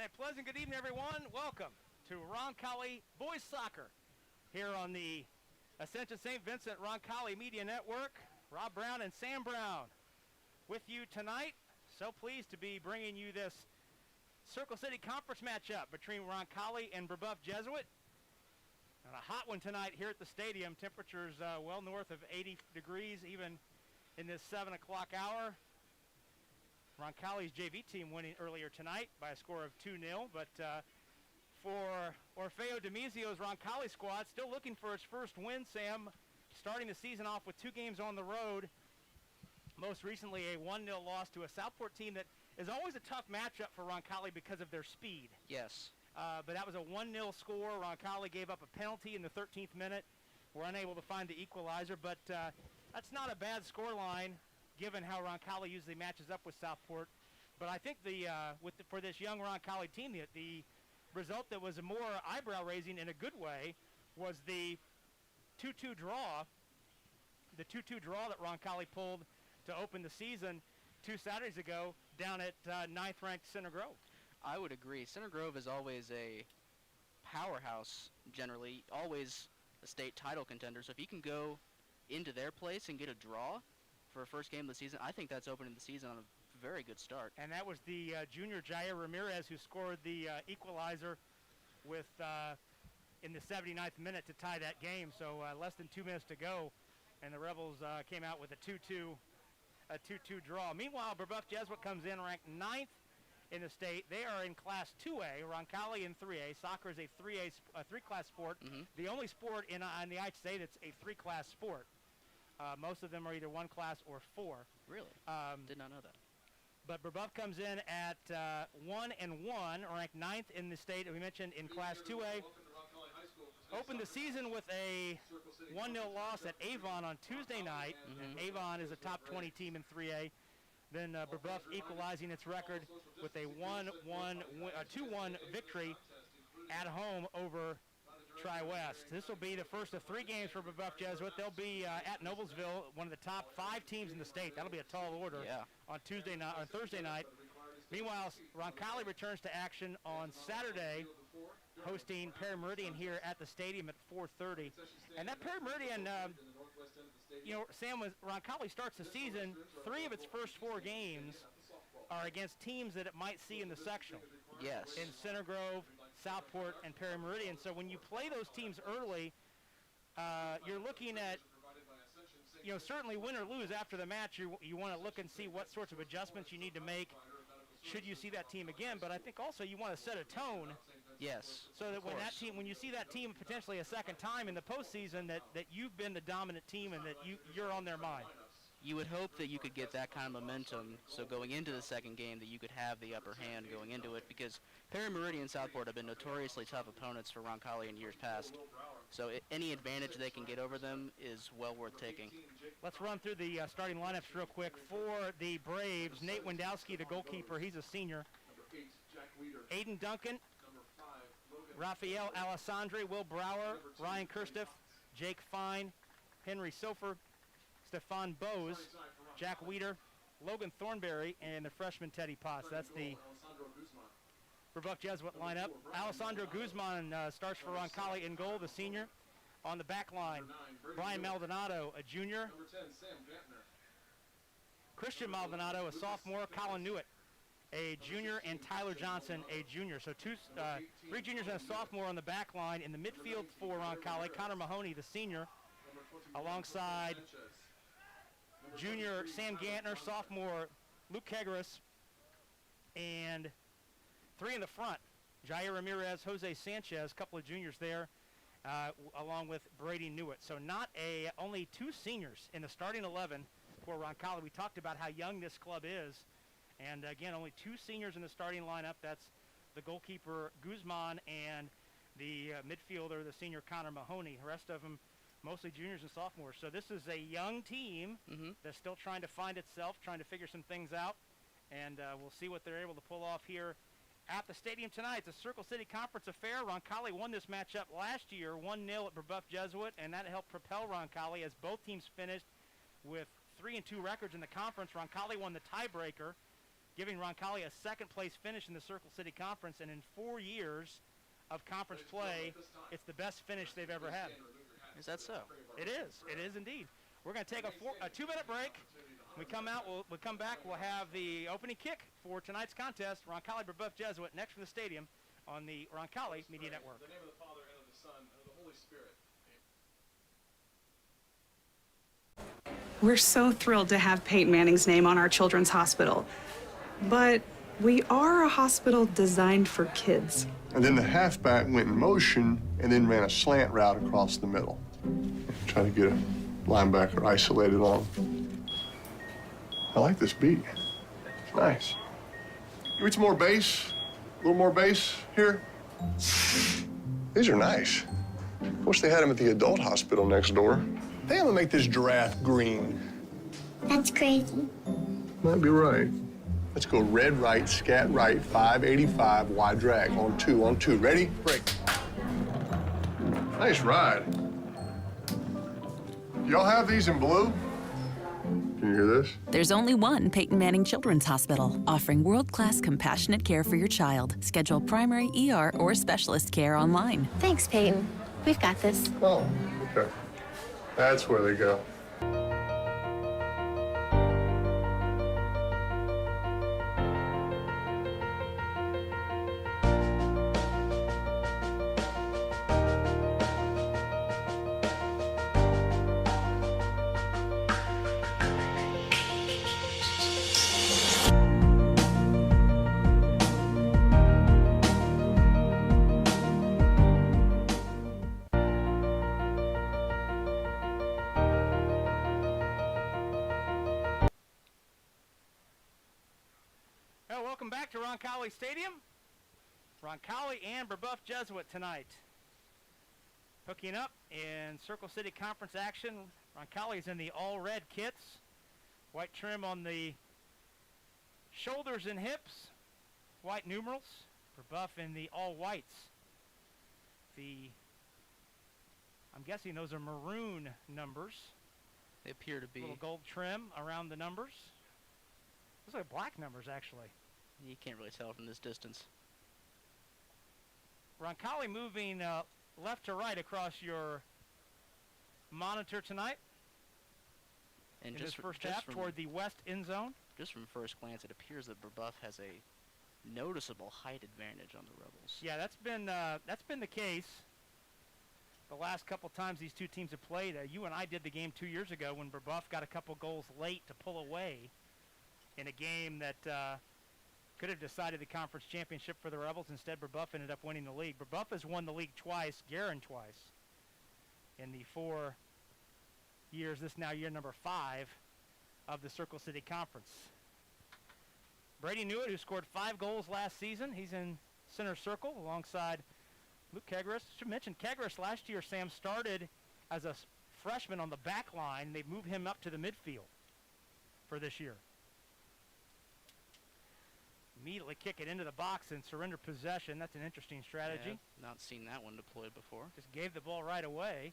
And a pleasant good evening, everyone. Welcome to Roncalli Boys Soccer here on the Ascension St. Vincent Roncalli Media Network. Rob Brown and Sam Brown with you tonight. So pleased to be bringing you this Circle City Conference matchup between Roncalli and Brebeuf Jesuit. And a hot one tonight here at the stadium. Temperatures well north of 80 degrees even in this 7 o'clock hour. Roncalli's JV team winning earlier tonight by a score of 2-0, but for Orfeo Demizio's Roncalli squad, still looking for its first win, Sam, starting the season off with 2 games on the road. Most recently a 1-0 loss to a Southport team that is always a tough matchup for Roncalli because of their speed. Yes. But that was a 1-0 score. Roncalli gave up a penalty in the 13th minute. Were unable to find the equalizer, but that's not a bad scoreline given how Roncalli usually matches up with Southport. But I think for this young Roncalli team, the result that was more eyebrow-raising in a good way was the 2-2 draw. The 2-2 draw that Roncalli pulled to open the season 2 Saturdays ago down at 9th-ranked Center Grove. I would agree. Center Grove is always a powerhouse, generally, always a state title contender. So if you can go into their place and get a draw for a first game of the season, I think that's opening the season on a very good start. And that was the junior Jair Ramirez who scored the equalizer with in the 79th minute to tie that game. So less than 2 minutes to go, and the Rebels came out with a 2-2 draw. Meanwhile, Brebeuf Jesuit comes in ranked 9th in the state. They are in Class 2A, Roncalli in 3A. Soccer is a 3-class sport. Mm-hmm. The only sport in the IHSA that's a 3-class sport. Most of them are either 1 class or 4. Really? Did not know that. But Brebeuf comes in at 1-1, ranked 9th in the state. We mentioned in Class 2A. Opened the season with a 1-0 loss at Avon on Tuesday night. Mm-hmm. And Avon is a top 20 team in 3A. Then Brebeuf equalizing its record with a 2-1 victory at home over Tri-West. This will be the first of 3 games for Brebeuf Jesuit. They'll be at Noblesville, one of the top 5 teams in the state. That'll be a tall order on Thursday night. Meanwhile, Roncalli returns to action on Saturday, hosting Perry Meridian here at the stadium at 4:30. And that Perry Meridian, Sam, Roncalli starts the season, 3 of its first 4 games are against teams that it might see in the sectional. Yes. In Center Grove, Southport, and Perry Meridian. So when you play those teams early, you're looking at, certainly win or lose after the match, you want to look and see what sorts of adjustments you need to make should you see that team again. But I think also you want to set a tone. Yes. So that when you see that team potentially a second time in the postseason, that you've been the dominant team and that you're on their mind. You would hope that you could get that kind of momentum, so going into the second game that you could have the upper hand going into it, because Perry Meridian and Southport have been notoriously tough opponents for Roncalli in years past. So any advantage they can get over them is well worth taking. Let's run through the starting lineups real quick. For the Braves, Nate Wendowski, the goalkeeper, he's a senior. Aiden Duncan, Rafael Alessandri, Will Brower, Ryan Kirstiff, Jake Fine, Henry Sofer, Stefan Bose, Jack Weeder, Logan Thornberry, and the freshman Teddy Potts. That's the Brebeuf Jesuit lineup. Alessandro Guzman starts for Roncalli in goal, the senior. On the back line, Brian Maldonado, a junior. Christian Maldonado, a sophomore. Colin Newitt, a junior, and Tyler Johnson, a junior. So 3 juniors and a sophomore on the back line. In the midfield for Roncalli, Connor Mahoney, the senior, alongside junior Sam Gantner, sophomore Luke Kegaris, and 3 in the front, Jair Ramirez, Jose Sanchez, a couple of juniors there, along with Brady Newitt. So only 2 seniors in the starting 11 for Roncalli. We talked about how young this club is, and again, only 2 seniors in the starting lineup. That's the goalkeeper Guzman and the midfielder, the senior Connor Mahoney. The rest of them mostly juniors and sophomores. So this is a young team that's still trying to find itself, trying to figure some things out, and we'll see what they're able to pull off here at the stadium tonight. It's a Circle City Conference affair. Roncalli won this matchup last year, 1-0 at Brebeuf Jesuit, and that helped propel Roncalli as both teams finished with 3-2 records in the conference. Roncalli won the tiebreaker giving Roncalli a second-place finish in the Circle City Conference, and in 4 years of conference play, it's the best finish they've ever had. Is that so? It is. It is indeed. We're going to take a 2-minute break. When we come out, we'll come back. We'll have the opening kick for tonight's contest, Roncalli Brebeuf Jesuit, next from the stadium on the Roncalli Media Network. In the name of the Father, and of the Son, and of the Holy Spirit. We're so thrilled to have Peyton Manning's name on our children's hospital. But we are a hospital designed for kids. And then the halfback went in motion and then ran a slant route across the middle. Trying to get a linebacker isolated on him. I like this beat. It's nice. Give me some more bass. A little more bass here. These are nice. Wish they had them at the adult hospital next door. I think I'm gonna make this giraffe green. That's crazy. Might be right. Let's go red right, scat right, 585, wide drag, on two. Ready? Break. Nice ride. Do y'all have these in blue? Can you hear this? There's only one Peyton Manning Children's Hospital, offering world-class compassionate care for your child. Schedule primary, ER, or specialist care online. Thanks, Peyton. We've got this. Oh, okay. That's where they go. Welcome back to Roncalli Stadium. Roncalli and Brebeuf Jesuit tonight. Hooking up in Circle City Conference action. Roncalli is in the all-red kits. White trim on the shoulders and hips. White numerals. Brebeuf in the all-whites. I'm guessing those are maroon numbers. They appear to be. Little gold trim around the numbers. Those are black numbers, actually. You can't really tell from this distance. Roncalli moving left to right across your monitor tonight. And in just this first half toward the west end zone. Just from first glance, it appears that Brebeuf has a noticeable height advantage on the Rebels. Yeah, that's been the case the last couple times these two teams have played. You and I did the game 2 years ago when Brebeuf got a couple goals late to pull away in a game that could have decided the conference championship for the Rebels. Instead, Brebeuf ended up winning the league. Brebeuf has won the league twice, Guerin twice, in the 4 years. This now year number 5 of the Circle City Conference. Brady Newitt, who scored 5 goals last season, he's in center circle alongside Luke Kegris. Should mention Kegris last year, Sam, started as a freshman on the back line. They moved him up to the midfield for this year. Immediately kick it into the box and surrender possession. That's an interesting strategy. Yeah, not seen that one deployed before. Just gave the ball right away,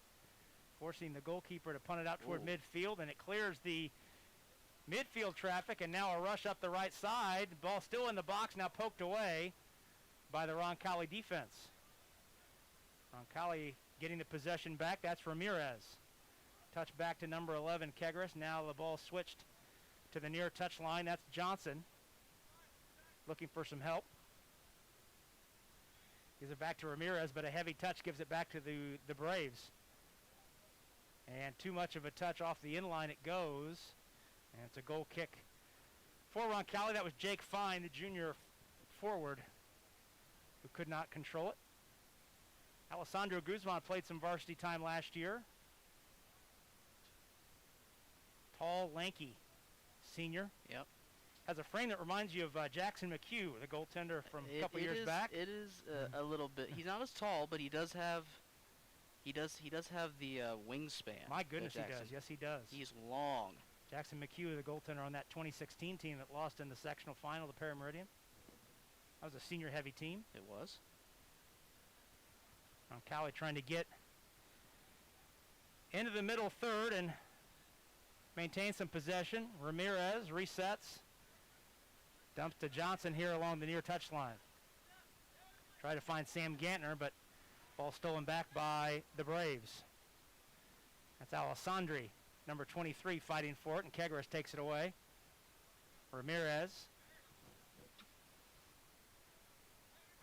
forcing the goalkeeper to punt it out toward midfield, and it clears the midfield traffic, and now a rush up the right side. The ball still in the box, now poked away by the Roncalli defense. Roncalli getting the possession back. That's Ramirez. Touch back to number 11, Kegris. Now the ball switched to the near touch line. That's Johnson. Looking for some help. Gives it back to Ramirez, but a heavy touch gives it back to the Braves. And too much of a touch off the inline it goes. And it's a goal kick for Roncalli. That was Jake Fine, the junior forward, who could not control it. Alessandro Guzman played some varsity time last year. Tall, lanky senior. Yep. Has a frame that reminds you of Jackson McHugh, the goaltender from a couple years back. It is a little bit. He's not as tall, but he does have the wingspan. My goodness, he does. Yes, he does. He's long. Jackson McHugh, the goaltender on that 2016 team that lost in the sectional final, the Perry Meridian. That was a senior-heavy team. It was. Roncalli trying to get into the middle third and maintain some possession. Ramirez resets. Dumps to Johnson here along the near touchline. Try to find Sam Gantner, but ball stolen back by the Braves. That's Alessandri, number 23, fighting for it, and Kegris takes it away. Ramirez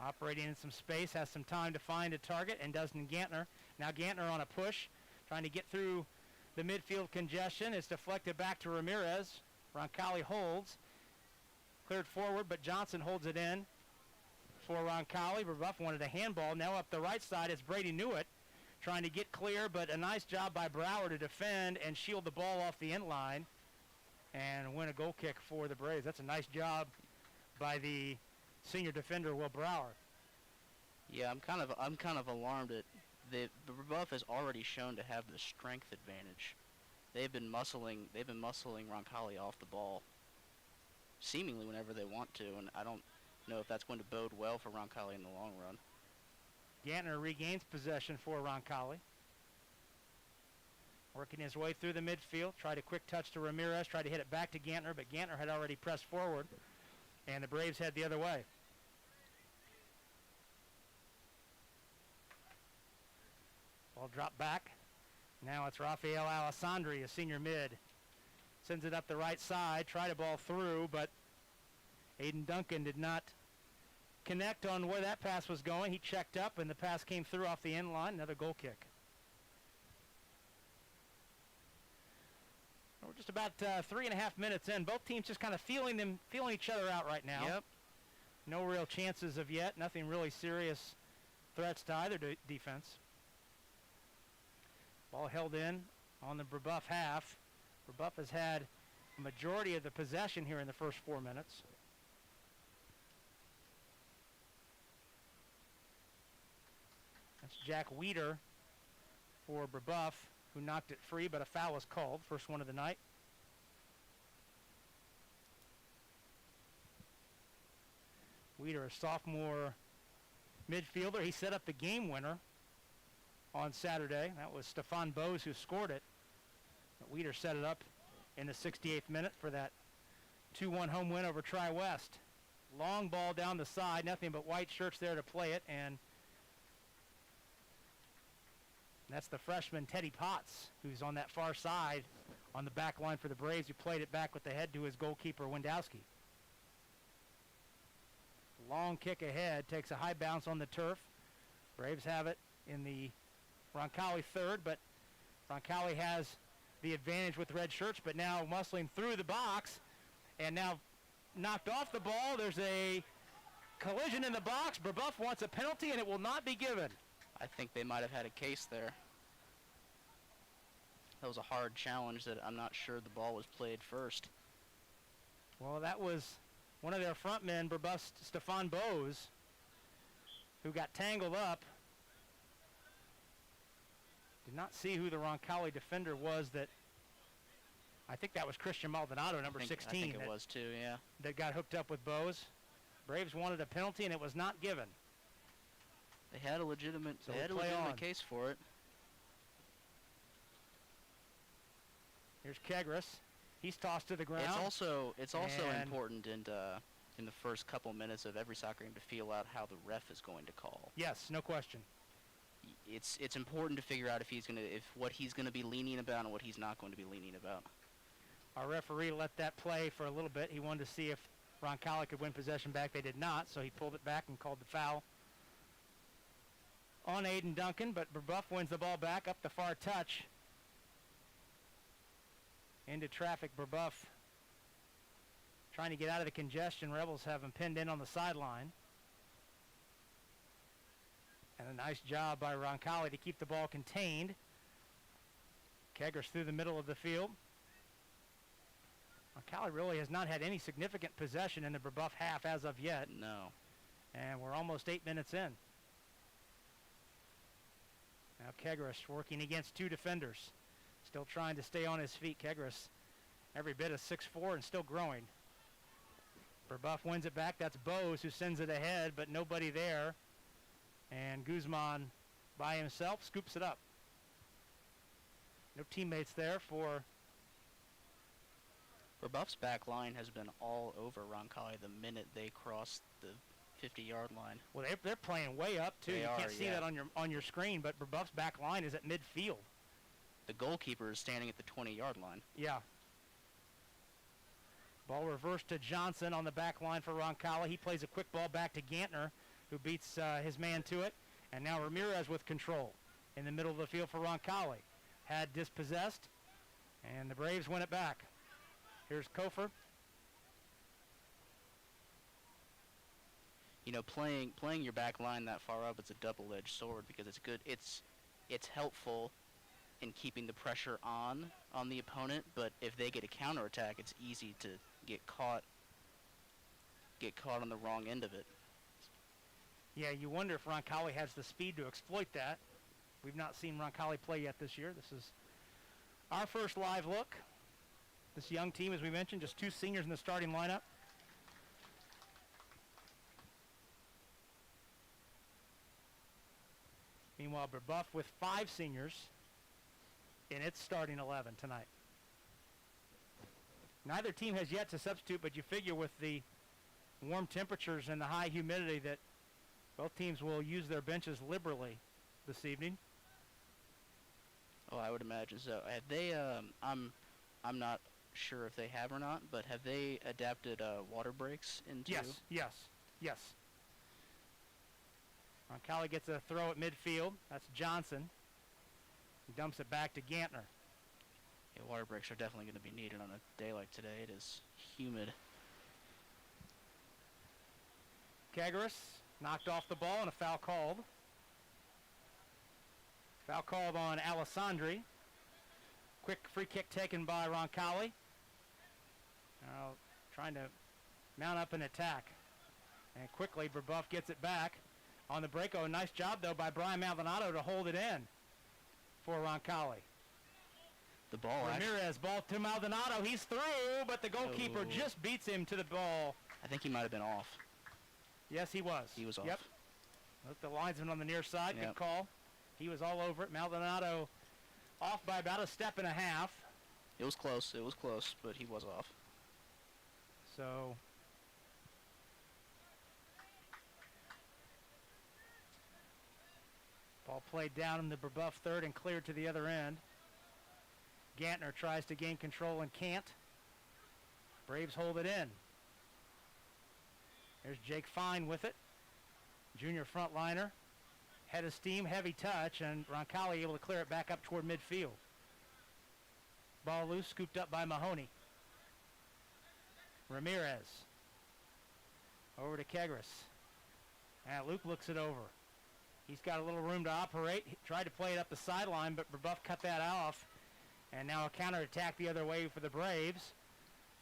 operating in some space, has some time to find a target, and doesn't Gantner. Now Gantner on a push, trying to get through the midfield congestion. It's deflected back to Ramirez. Roncalli holds. Cleared forward, but Johnson holds it in for Roncalli. Brebeuf wanted a handball. Now up the right side, it's Brady Newitt trying to get clear, but a nice job by Brower to defend and shield the ball off the end line and win a goal kick for the Braves. That's a nice job by the senior defender, Will Brower. Yeah, I'm kind of alarmed at the Brebeuf has already shown to have the strength advantage. They've been muscling Roncalli off the ball seemingly whenever they want to, and I don't know if that's going to bode well for Roncalli in the long run. Gantner regains possession for Roncalli. Working his way through the midfield, tried a quick touch to Ramirez, tried to hit it back to Gantner, but Gantner had already pressed forward, and the Braves head the other way. Ball dropped back. Now it's Rafael Alessandri, a senior mid. Sends it up the right side, tried a ball through, but Aiden Duncan did not connect on where that pass was going. He checked up, and the pass came through off the end line. Another goal kick. We're just about 3.5 minutes in. Both teams just kind of feeling each other out right now. Yep. No real chances of yet. Nothing really serious threats to either defense. Ball held in on the Brebeuf half. Brebeuf has had a majority of the possession here in the first 4 minutes. That's Jack Weeder for Brebeuf, who knocked it free, but a foul was called. First one of the night. Weeder, a sophomore midfielder. He set up the game winner on Saturday. That was Stefan Bose who scored it. But Weeder set it up in the 68th minute for that 2-1 home win over Tri-West. Long ball down the side, nothing but white shirts there to play it, and that's the freshman Teddy Potts, who's on that far side on the back line for the Braves, who played it back with the head to his goalkeeper, Wendowski. Long kick ahead, takes a high bounce on the turf. Braves have it in the Roncalli third, but Roncalli has the advantage with red shirts, but now muscling through the box and now knocked off the ball. There's a collision in the box. Brebeuf wants a penalty, and it will not be given. I think they might have had a case there. That was a hard challenge that I'm not sure the ball was played first. Well, that was one of their front men, Brebeuf's Stefan Bose, who got tangled up. Did not see who the Roncalli defender was. That I think that was Christian Maldonado, number 16. I think it was too, yeah. That got hooked up with Bose. Braves wanted a penalty, and it was not given. They had a legitimate case for it. Here's Kegris. He's tossed to the ground. It's also important in the first couple minutes of every soccer game to feel out how the ref is going to call. Yes, no question. It's important to figure out if what he's gonna be lenient about and what he's not going to be lenient about. Our referee let that play for a little bit. He wanted to see if Roncalli could win possession back. They did not, so he pulled it back and called the foul on Aiden Duncan, but Brebeuf wins the ball back up the far touch. Into traffic, Brebeuf trying to get out of the congestion. Rebels have him pinned in on the sideline. And a nice job by Roncalli to keep the ball contained. Kegris through the middle of the field. Roncalli really has not had any significant possession in the Brebeuf half as of yet. No. And we're almost 8 minutes in. Now Kegris working against two defenders. Still trying to stay on his feet. Kegris every bit of 6'4" and still growing. Brebeuf wins it back. That's Bose who sends it ahead, but nobody there. And Guzman by himself scoops it up. No teammates there for Brebeuf's back line has been all over Roncalli the minute they cross the 50-yard line. Well, they're playing way up, too. They You are, can't see yeah. that on your screen, but Brebeuf's back line is at midfield. The goalkeeper is standing at the 20-yard line. Yeah. Ball reversed to Johnson on the back line for Roncalli. He plays a quick ball back to Gantner, who beats his man to it. And now Ramirez with control in the middle of the field for Roncalli. Had dispossessed, and the Braves win it back. Here's Kofer. You know, playing your back line that far up, it's a double-edged sword because it's good. It's helpful in keeping the pressure on the opponent, but if they get a counterattack, it's easy to get caught on the wrong end of it. Yeah, you wonder if Roncalli has the speed to exploit that. We've not seen Roncalli play yet this year. This is our first live look. This young team, as we mentioned, just 2 seniors in the starting lineup. Meanwhile, Brebeuf with 5 seniors in its starting 11 tonight. Neither team has yet to substitute, but you figure with the warm temperatures and the high humidity that both teams will use their benches liberally this evening. Oh, I would imagine so. Have they? I'm not sure if they have or not, but have they adapted water breaks into? Yes. Roncalli gets a throw at midfield. That's Johnson. He dumps it back to Gantner. Yeah, water breaks are definitely going to be needed on a day like today. It is humid. Kagaris knocked off the ball and a foul called. Foul called on Alessandri. Quick free kick taken by Roncalli. Now trying to mount up an attack. And quickly Brebeuf gets it back on the break. Oh, nice job though by Brian Maldonado to hold it in for Roncalli. The ball Ramirez, ball to Maldonado. He's through, but the goalkeeper just beats him to the ball. I think he might have been off. Yes, he was. He was off. Yep. Look, the linesman on the near side. Yep. Good call. He was all over it. Maldonado off by about a step and a half. It was close, but he was off. So ball played down in the Brebeuf third and cleared to the other end. Gantner tries to gain control and can't. Braves hold it in. There's Jake Fine with it. Junior frontliner. Head of steam, heavy touch, and Roncalli able to clear it back up toward midfield. Ball loose, scooped up by Mahoney. Ramirez. Over to Kagaris. And Luke looks it over. He's got a little room to operate. He tried to play it up the sideline, but Brebeuf cut that off. And now a counterattack the other way for the Braves.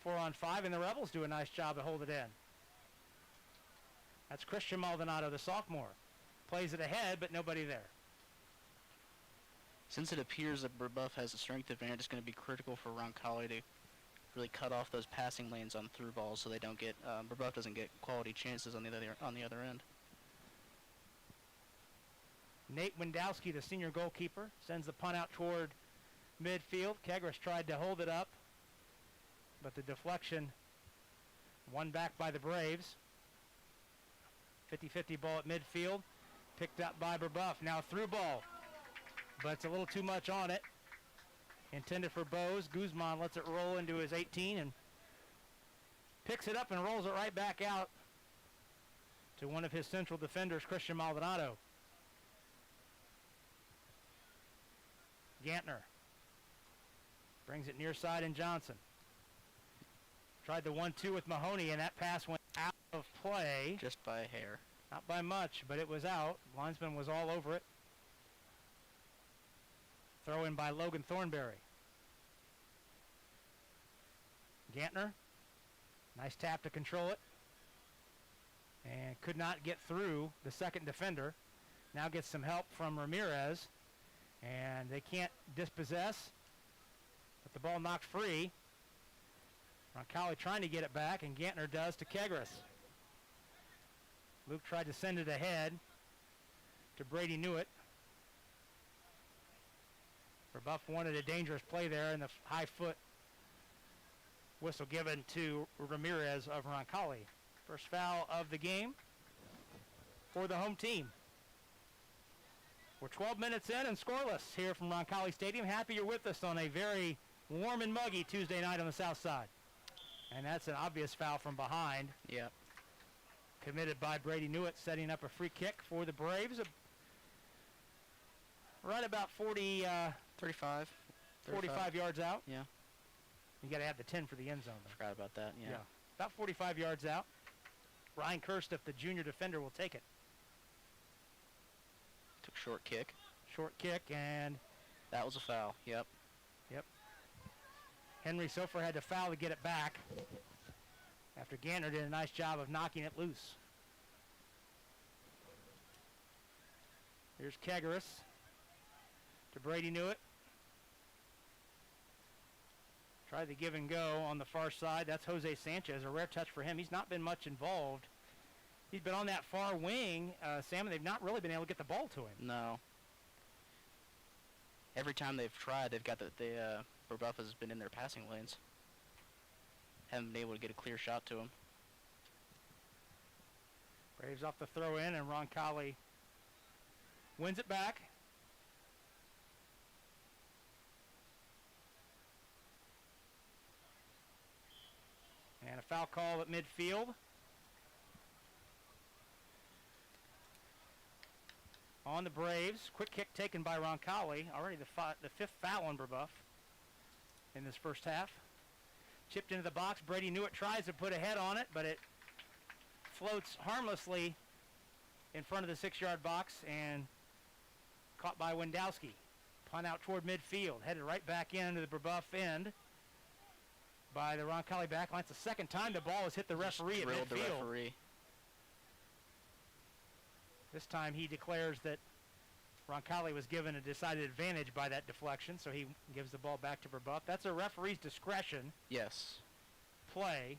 4-on-5, and the Rebels do a nice job to hold it in. That's Christian Maldonado, the sophomore. Plays it ahead, but nobody there. Since it appears that Brebeuf has a strength advantage, it's going to be critical for Roncalli to really cut off those passing lanes on through balls so they don't get Brebeuf doesn't get quality chances on the other end. Nate Wendowski, the senior goalkeeper, sends the punt out toward midfield. Kagaris tried to hold it up, but the deflection won back by the Braves. 50-50 ball at midfield, picked up by Brebeuf. Now through ball, but it's a little too much on it. Intended for Bose. Guzman lets it roll into his 18 and picks it up and rolls it right back out to one of his central defenders, Christian Maldonado. Gantner brings it near side in Johnson. Tried the 1-2 with Mahoney, and that pass went out of play. Just by a hair. Not by much, but it was out. Linesman was all over it. Throw in by Logan Thornberry. Gantner, nice tap to control it. And could not get through the second defender. Now gets some help from Ramirez. And they can't dispossess, but the ball knocked free. Roncalli trying to get it back, and Gantner does to Kagaris. Luke tried to send it ahead to Brady Newitt. Brebeuf wanted a dangerous play there, and the high foot Whistle given to Ramirez of Roncalli. First foul of the game for the home team. We're 12 minutes in and scoreless here from Roncalli Stadium. Happy you're with us on a very warm and muggy Tuesday night on the south side. And that's an obvious foul from behind. Yep. Committed by Brady Newitt, setting up a free kick for the Braves. Right about 35 yards out. Yeah. You got to add the 10 for the end zone, though. Forgot about that, yeah. About 45 yards out. Ryan Kirstiff, the junior defender, will take it. Took short kick. Short kick, and That was a foul, yep. Henry Sofer had to foul to get it back after Gantner did a nice job of knocking it loose. Here's Kegaris to Brady Newitt. Tried the give and go on the far side. That's Jose Sanchez, a rare touch for him. He's not been much involved. He's been on that far wing, Sam, and they've not really been able to get the ball to him. No. Every time they've tried, they've got Brebeuf has been in their passing lanes. Haven't been able to get a clear shot to him. Braves off the throw in, and Roncalli wins it back. And a foul call at midfield. On the Braves. Quick kick taken by Roncalli. Already the fifth foul on Brebeuf in this first half. Chipped into the box. Brady Newitt tries to put a head on it, but it floats harmlessly in front of the 6-yard box and caught by Wendowski. Punt out toward midfield. Headed right back into the Brebeuf end by the Roncalli backline. It's the second time the ball has hit the referee at midfield. The referee. This time he declares that Roncalli was given a decided advantage by that deflection, so he gives the ball back to Brebeuf. That's a referee's discretion Yes. play.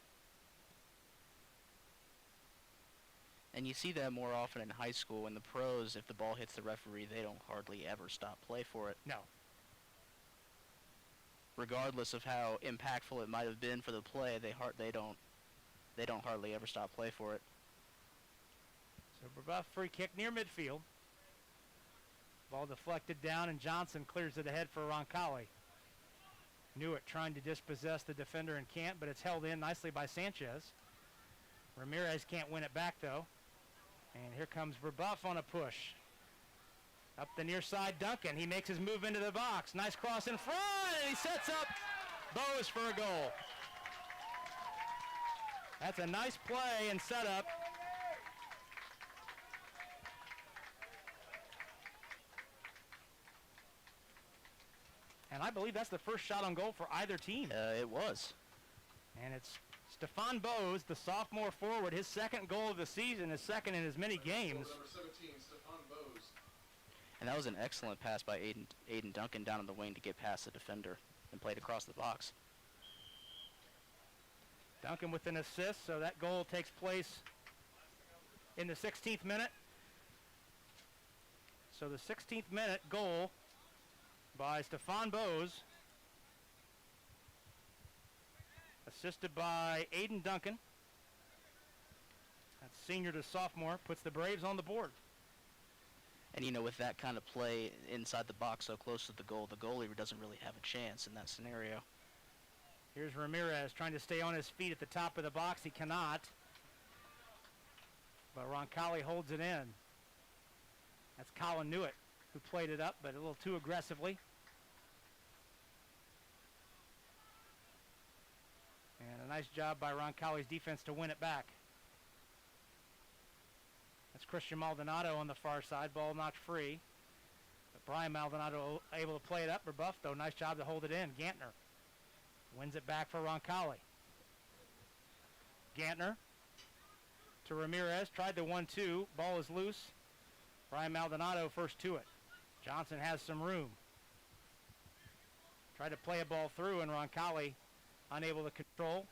And you see that more often in high school. In the pros, if the ball hits the referee, they don't hardly ever stop play for it. No. Regardless of how impactful it might have been for the play, they don't hardly ever stop play for it. So Brebeuf free kick near midfield. Ball deflected down, and Johnson clears it ahead for Roncalli. Newitt trying to dispossess the defender and can't, but it's held in nicely by Sanchez. Ramirez can't win it back, though. And here comes Brebeuf on a push. Up the near side, Duncan. He makes his move into the box. Nice cross in front, and he sets up Bose for a goal. That's a nice play and setup. And I believe that's the first shot on goal for either team. It was. And it's Stefan Bose, the sophomore forward, his second goal of the season, his second in as many games. Number 17, Stefan Bose. And that was an excellent pass by Aiden Duncan down on the wing to get past the defender and played across the box. Duncan with an assist, so that goal takes place in the 16th minute. So the 16th minute goal by Stefan Bose, assisted by Aiden Duncan. That's senior to sophomore, puts the Braves on the board. And, you know, with that kind of play inside the box so close to the goal, the goalie doesn't really have a chance in that scenario. Here's Ramirez trying to stay on his feet at the top of the box. He cannot. But Roncalli holds it in. That's Colin Newitt, who played it up, but a little too aggressively. And a nice job by Roncalli's defense to win it back. That's Christian Maldonado on the far side. Ball knocked free. But Brian Maldonado able to play it up. Brebeuf, though, nice job to hold it in. Gantner wins it back for Roncalli. Gantner to Ramirez. Tried the 1-2. Ball is loose. Brian Maldonado first to it. Johnson has some room. Tried to play a ball through, and Roncalli unable to control.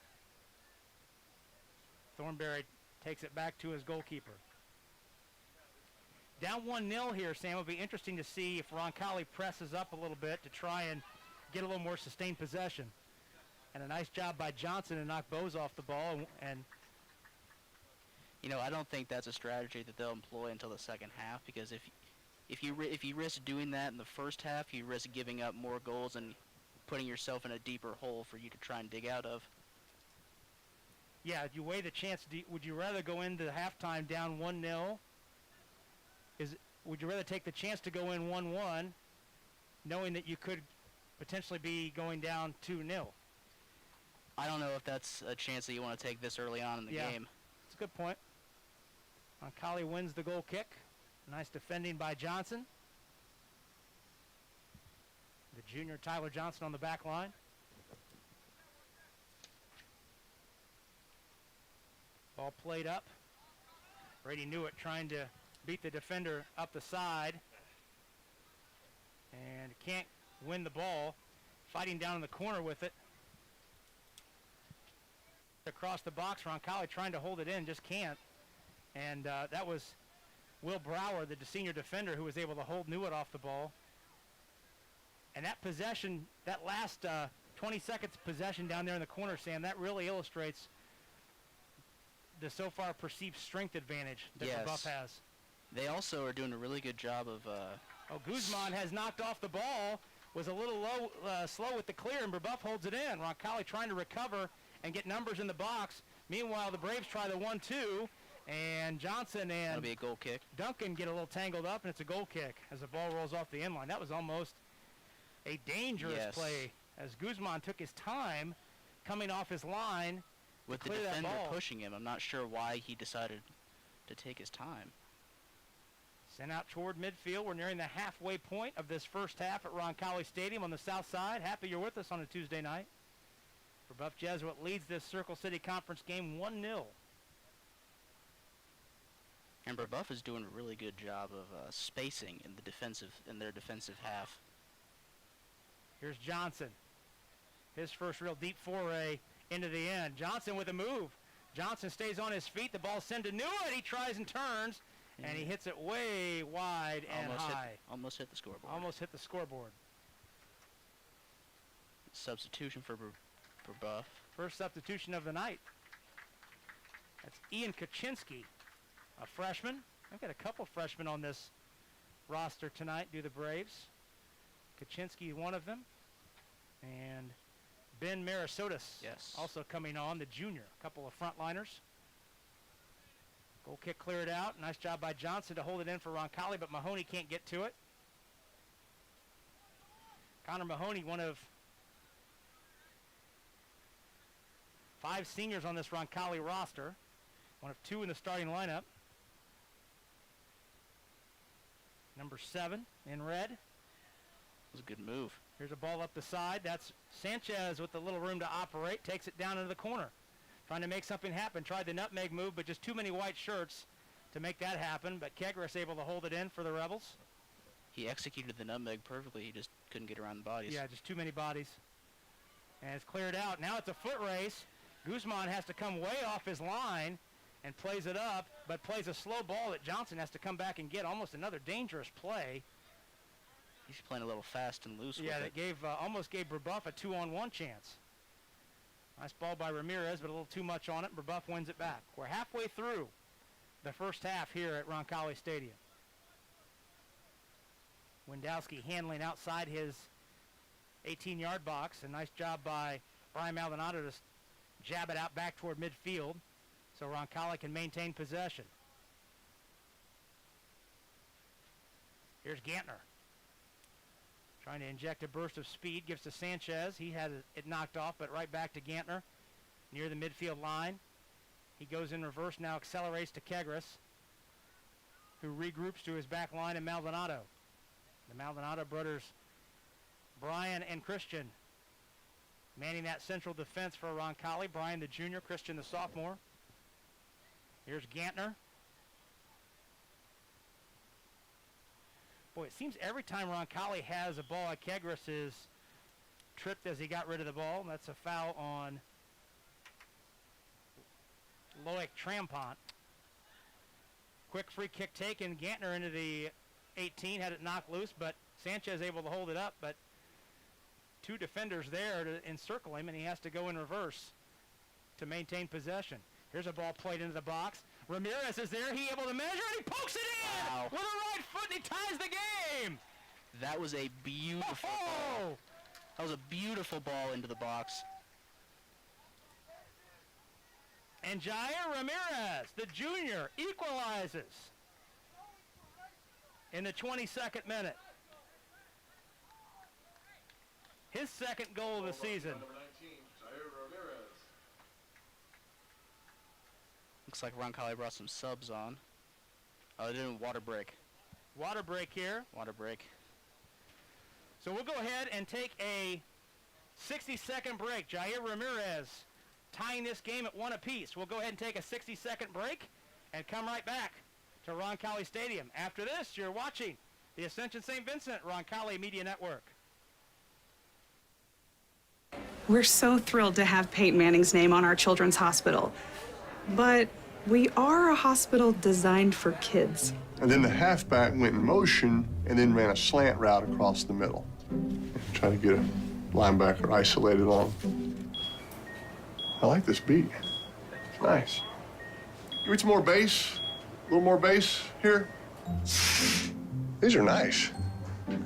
Thornberry takes it back to his goalkeeper. Down 1-0 here, Sam. It'll be interesting to see if Roncalli presses up a little bit to try and get a little more sustained possession. And a nice job by Johnson to knock Bose off the ball. And You know, I don't think that's a strategy that they'll employ until the second half, because if you risk doing that in the first half, you risk giving up more goals and putting yourself in a deeper hole for you to try and dig out of. yeah, you weigh the chance. Would you rather go into halftime down 1-0? Would you rather take the chance to go in 1-1, knowing that you could potentially be going down 2-0? I don't know if that's a chance that you want to take this early on in the game. That's a good point. Roncalli wins the goal kick. Nice defending by Johnson. The junior Tyler Johnson on the back line. Ball played up. Brady Newitt trying to beat the defender up the side. And can't win the ball. Fighting down in the corner with it. Across the box, Roncalli trying to hold it in, just can't. And that was Will Brower, the senior defender, who was able to hold Newitt off the ball. And that possession, that last 20 seconds possession down there in the corner, Sam, that really illustrates the so far perceived strength advantage that Brebeuf has. They also are doing a really good job of... Guzman has knocked off the ball, was a little slow with the clear, and Brebeuf holds it in. Roncalli trying to recover and get numbers in the box. Meanwhile, the Braves try the 1-2, and Johnson and That'll be a goal kick. Duncan get a little tangled up, and it's a goal kick as the ball rolls off the end line. That was almost a dangerous play as Guzman took his time coming off his line. With the defender pushing him, I'm not sure why he decided to take his time. Sent out toward midfield. We're nearing the halfway point of this first half at Roncalli Stadium on the south side. Happy you're with us on a Tuesday night. Brebeuf Jesuit leads this Circle City Conference game 1-0. And Brebeuf is doing a really good job of spacing in their defensive half. Here's Johnson. His first real deep foray into the end. Johnson with a move. Johnson stays on his feet. The ball sent to Newitt. He tries and turns, and he hits it way wide and high. Almost hit the scoreboard. Almost hit the scoreboard. Substitution for Brebeuf. First substitution of the night. That's Ian Kaczynski, a freshman. I've got a couple freshmen on this roster tonight, do the Braves. Kaczynski, one of them. And Ben Marasotis, also coming on, the junior. A couple of frontliners. Goal kick cleared out. Nice job by Johnson to hold it in for Roncalli, but Mahoney can't get to it. Connor Mahoney, one of 5 seniors on this Roncalli roster. One of 2 in the starting lineup. Number 7 in red. It was a good move. Here's a ball up the side. That's Sanchez with a little room to operate. Takes it down into the corner. Trying to make something happen. Tried the nutmeg move, but just too many white shirts to make that happen. But Kegris able to hold it in for the Rebels. He executed the nutmeg perfectly. He just couldn't get around the bodies. Yeah, just too many bodies. And it's cleared out. Now it's a foot race. Guzman has to come way off his line and plays it up, but plays a slow ball that Johnson has to come back and get. Almost another dangerous play. He's playing a little fast and loose with it. Yeah, that almost gave Brebeuf a 2-on-1 chance. Nice ball by Ramirez, but a little too much on it. Brebeuf wins it back. We're halfway through the first half here at Roncalli Stadium. Wendowski handling outside his 18-yard box. A nice job by Brian Maldonado to jab it out back toward midfield so Roncalli can maintain possession. Here's Gantner. Trying to inject a burst of speed. Gives to Sanchez. He had it knocked off, but right back to Gantner near the midfield line. He goes in reverse now, accelerates to Kegris, who regroups to his back line and Maldonado. The Maldonado brothers, Brian and Christian, manning that central defense for Roncalli. Brian the junior, Christian the sophomore. Here's Gantner. Boy, it seems every time Roncalli has a ball, Kegris is tripped as he got rid of the ball. That's a foul on Loic Trampont. Quick free kick taken. Gantner into the 18, had it knocked loose, but Sanchez able to hold it up, but two defenders there to encircle him, and he has to go in reverse to maintain possession. Here's a ball played into the box. Ramirez is there. He able to measure, and he pokes it in Wow. with a right foot, and he ties the game. That was a beautiful ball. That was a beautiful ball into the box. And Jair Ramirez, the junior, equalizes in the 22nd minute. His second goal of the season. Number 19, Jair Ramirez. Looks like Roncalli brought some subs on. Oh, they're doing water break. Water break here. Water break. So we'll go ahead and take a 60-second break. Jair Ramirez tying this game at 1 apiece. We'll go ahead and take a 60-second break and come right back to Roncalli Stadium. After this, you're watching the Ascension St. Vincent Roncalli Media Network. We're so thrilled to have Peyton Manning's name on our children's hospital. But we are a hospital designed for kids. And then the halfback went in motion and then ran a slant route across the middle. Try to get a linebacker isolated on him. I like this beat. It's nice. Give me some more bass. A little more bass here. These are nice.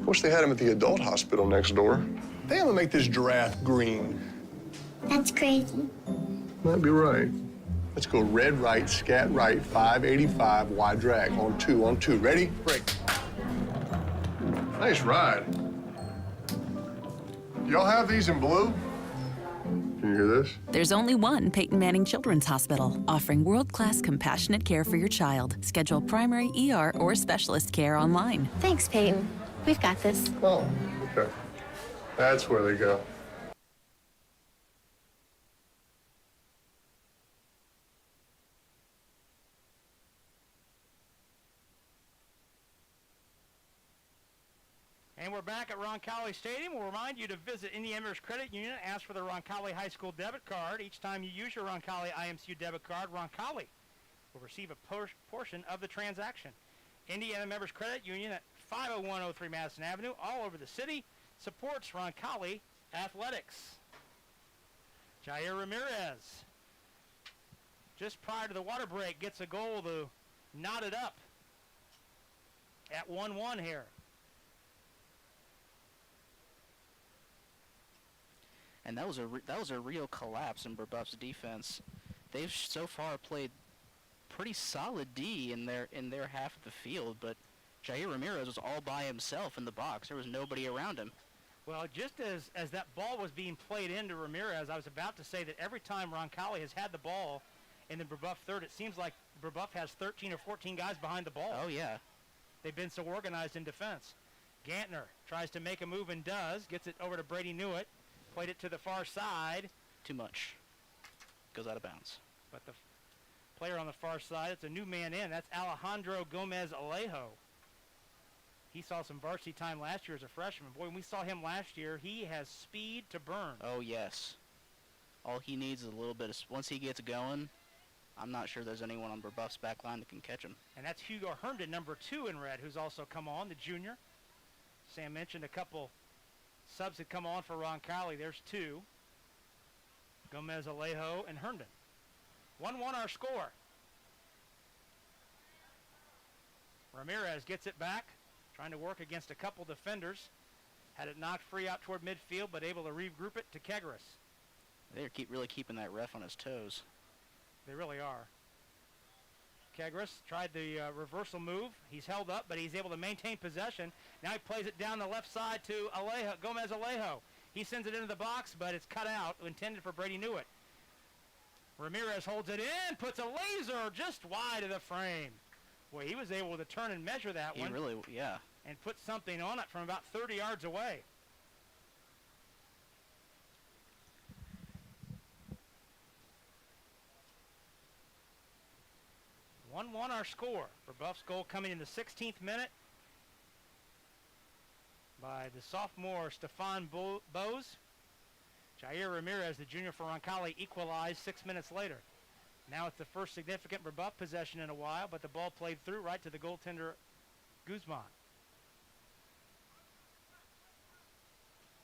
Wish they had them at the adult hospital next door. They gonna make this giraffe green. That's crazy. Might be right. Let's go red right, scat right, 585, wide drag. On two. Ready? Break. Nice ride. Y'all have these in blue? Can you hear this? There's only one Peyton Manning Children's Hospital, offering world-class compassionate care for your child. Schedule primary ER or specialist care online. Thanks, Peyton. We've got this. Oh, okay. That's where they go. And we're back at Roncalli Stadium. We'll remind you to visit Indiana Members Credit Union and ask for the Roncalli High School debit card. Each time you use your Roncalli IMCU debit card, Roncalli will receive a portion of the transaction. Indiana Members Credit Union at 50103 Madison Avenue, all over the city, supports Roncalli athletics. Jair Ramirez, just prior to the water break, gets a goal to knot it up at 1-1 here. And that was a real collapse in Brebeuf's defense. They've so far played pretty solid D in their half of the field, but Jair Ramirez was all by himself in the box. There was nobody around him. Well, just as that ball was being played into Ramirez, I was about to say that every time Roncalli has had the ball in the Brebeuf third, it seems like Brebeuf has 13 or 14 guys behind the ball. Oh, yeah. They've been so organized in defense. Gantner tries to make a move and does. Gets it over to Brady Newitt. Played it to the far side. Too much. Goes out of bounds. But the player on the far side, it's a new man in. That's Alejandro Gomez Alejo. He saw some varsity time last year as a freshman. Boy, when we saw him last year, he has speed to burn. Oh, yes. All he needs is a little bit of... Once he gets going, I'm not sure there's anyone on Brebeuf's back line that can catch him. And that's Hugo Herndon, number 2 in red, who's also come on, the junior. Sam mentioned a couple subs had come on for Roncalli. There's 2. Gomez Alejo and Herndon. 1-1 our score. Ramirez gets it back, trying to work against a couple defenders. Had it knocked free out toward midfield, but able to regroup it to Kegris. They're really keeping that ref on his toes. They really are. Kegris tried the reversal move. He's held up, but he's able to maintain possession. Now he plays it down the left side to Alejo, Gomez Alejo. He sends it into the box, but it's cut out, intended for Brady Newitt. Ramirez holds it in, puts a laser just wide of the frame. Boy, he was able to turn and measure that one. He really, yeah. And put something on it from about 30 yards away. One our score. Brebeuf's goal coming in the 16th minute by the sophomore Stefan Bose. Jair Ramirez, the junior for Roncalli, equalized 6 minutes later. Now it's the first significant Brebeuf possession in a while, but the ball played through right to the goaltender Guzman.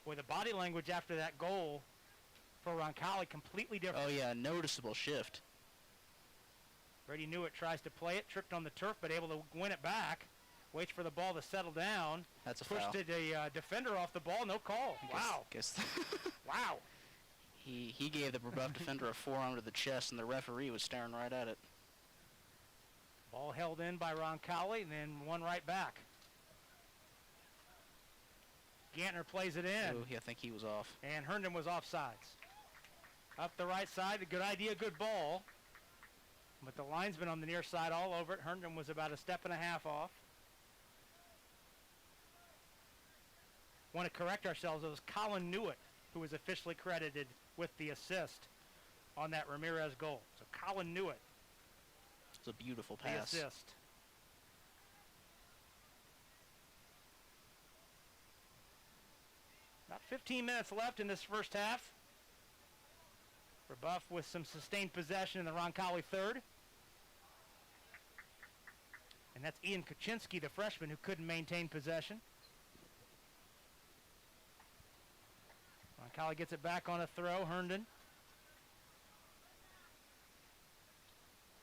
Boy, the body language after that goal for Roncalli completely different. Oh, yeah, noticeable shift. Brady Newitt tries to play it, tripped on the turf, but able to win it back. Waits for the ball to settle down. That's a pushed foul. the defender off the ball, no call. Wow. Wow. He gave the Brebeuf defender a forearm to the chest, and the referee was staring right at it. Ball held in by Roncalli, and then one right back. Gantner plays it in. Ooh, yeah, I think he was off. And Herndon was offsides. Up the right side, a good idea, good ball. But the linesman on the near side all over it. Herndon was about a step and a half off. Want to correct ourselves. It was Colin Newitt who was officially credited with the assist on that Ramirez goal. So Colin Newitt, It's a beautiful the pass. assist. About 15 minutes left in this first half. Brebeuf with some sustained possession in the Roncalli third. And that's Ian Kuczynski, the freshman, who couldn't maintain possession. Roncalli gets it back on a throw. Herndon.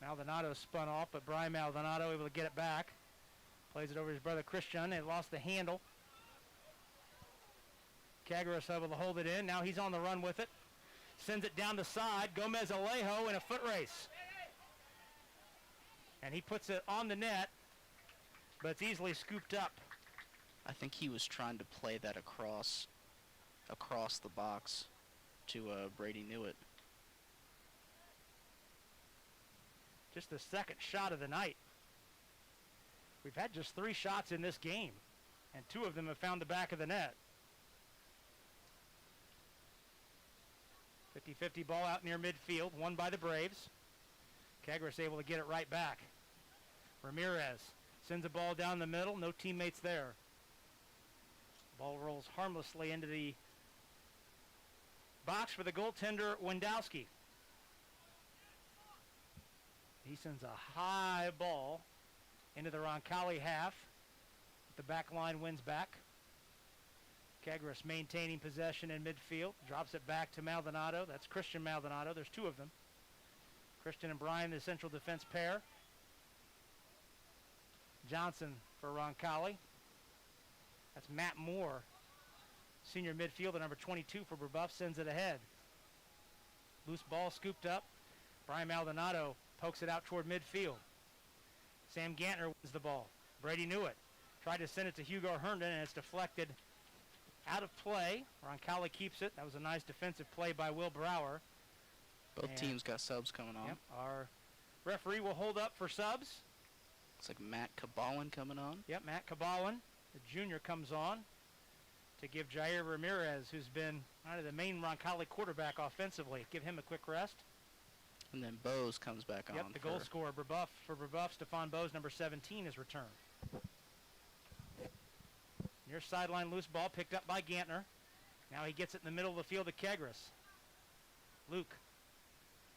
Maldonado spun off, but Brian Maldonado able to get it back. Plays it over his brother Christian. They lost the handle. Cagras able to hold it in. Now he's on the run with it. Sends it down the side. Gomez Alejo in a foot race. And he puts it on the net, but it's easily scooped up. I think he was trying to play that across the box to Brady Newitt. Just the second shot of the night. We've had just 3 shots in this game, and 2 of them have found the back of the net. 50-50 ball out near midfield, won by the Braves. Cagras able to get it right back. Ramirez sends a ball down the middle, no teammates there. Ball rolls harmlessly into the box for the goaltender, Wendowski. He sends a high ball into the Roncalli half. The back line wins back. Cagras maintaining possession in midfield. Drops it back to Maldonado. That's Christian Maldonado. There's 2 of them. Christian and Brian, the central defense pair. Johnson for Roncalli. That's Matt Moore, senior midfielder, number 22 for Brebeuf, sends it ahead. Loose ball scooped up. Brian Maldonado pokes it out toward midfield. Sam Gantner wins the ball. Brady Newitt tried to send it to Hugo Herndon, and it's deflected out of play. Roncalli keeps it. That was a nice defensive play by Will Brower. Both teams got subs coming on. Yep, our referee will hold up for subs. Looks like Matt Cabalin coming on. Yep, Matt Cabalin, the junior, comes on to give Jair Ramirez, who's been kind of the main Roncalli quarterback offensively, give him a quick rest. And then Bose comes back on. Yep, the goal scorer, Brebeuf. For Brebeuf, Stefan Bose, number 17, is returned. Near sideline loose ball picked up by Gantner. Now he gets it in the middle of the field to Cagras. Luke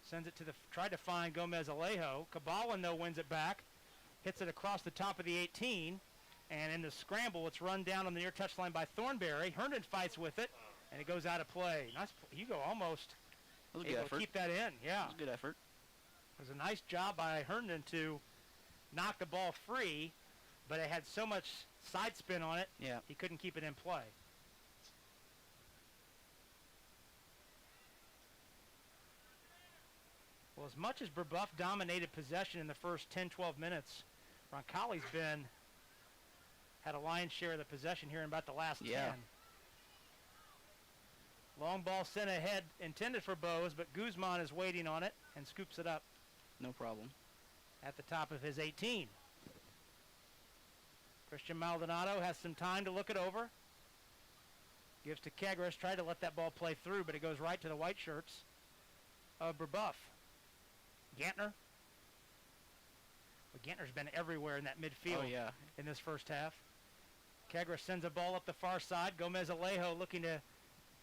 sends it to tried to find Gomez Alejo. Cabalin, though, wins it back. Hits it across the top of the 18. And in the scramble, it's run down on the near touchline by Thornberry. Herndon fights with it, and it goes out of play. Nice. Hugo almost That was a good able effort. to keep that in. Yeah. That was a good effort. It was a nice job by Herndon to knock the ball free, but it had so much side spin on it, Yeah. he couldn't keep it in play. Well, as much as Brebeuf dominated possession in the first 10-12 minutes, Roncalli's had a lion's share of the possession here in about the last 10. Long ball sent ahead, intended for Bose, but Guzman is waiting on it and scoops it up No problem. at the top of his 18. Christian Maldonado has some time to look it over. Gives to Cagras, tried to let that ball play through, but it goes right to the white shirts of Brebeuf. Gantner. Well, Gantner's been everywhere in that midfield Oh, yeah. in this first half. Cagras sends a ball up the far side. Gomez Alejo looking to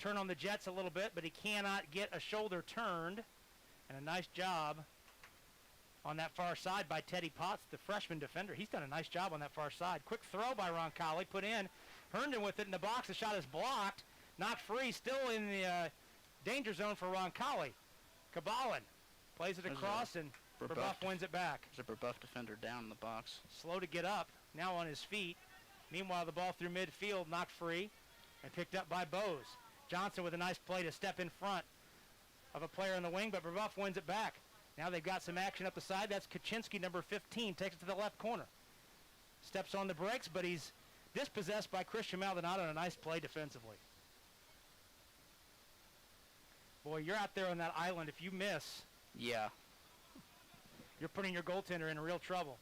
turn on the Jets a little bit, but he cannot get a shoulder turned. And a nice job on that far side by Teddy Potts, the freshman defender. He's done a nice job on that far side. Quick throw by Roncalli, put in. Herndon with it in the box. The shot is blocked. Knocked free, still in the danger zone for Roncalli. Cabalin plays it across, and Brebeuf wins it back. There's a Brebeuf defender down in the box. Slow to get up, now on his feet. Meanwhile, the ball through midfield, knocked free, and picked up by Bose. Johnson with a nice play to step in front of a player in the wing, but Brebeuf wins it back. Now they've got some action up the side. That's Kaczynski, number 15, takes it to the left corner. Steps on the brakes, but he's dispossessed by Christian Maldonado, and a nice play defensively. Boy, you're out there on that island. If you miss, Yeah. you're putting your goaltender in real trouble.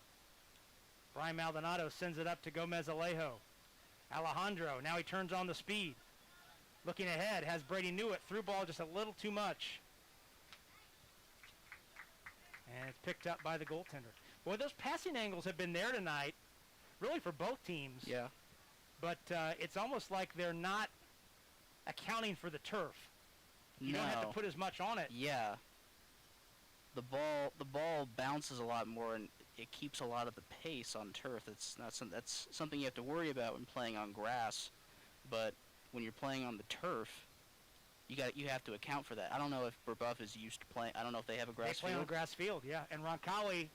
Brian Maldonado sends it up to Gomez Alejo. Alejandro, now he turns on the speed. Looking ahead, has Brady Newitt. Through ball just a little too much. And it's picked up by the goaltender. Boy, those passing angles have been there tonight, really for both teams. Yeah. But it's almost like they're not accounting for the turf. You No. don't have to put as much on it. Yeah. The ball bounces a lot more, and it keeps a lot of the pace on turf. That's something you have to worry about when playing on grass. But when you're playing on the turf, you have to account for that. I don't know if Brebeuf is used to playing. I don't know if they have a grass They play field. on grass field, yeah. And Roncalli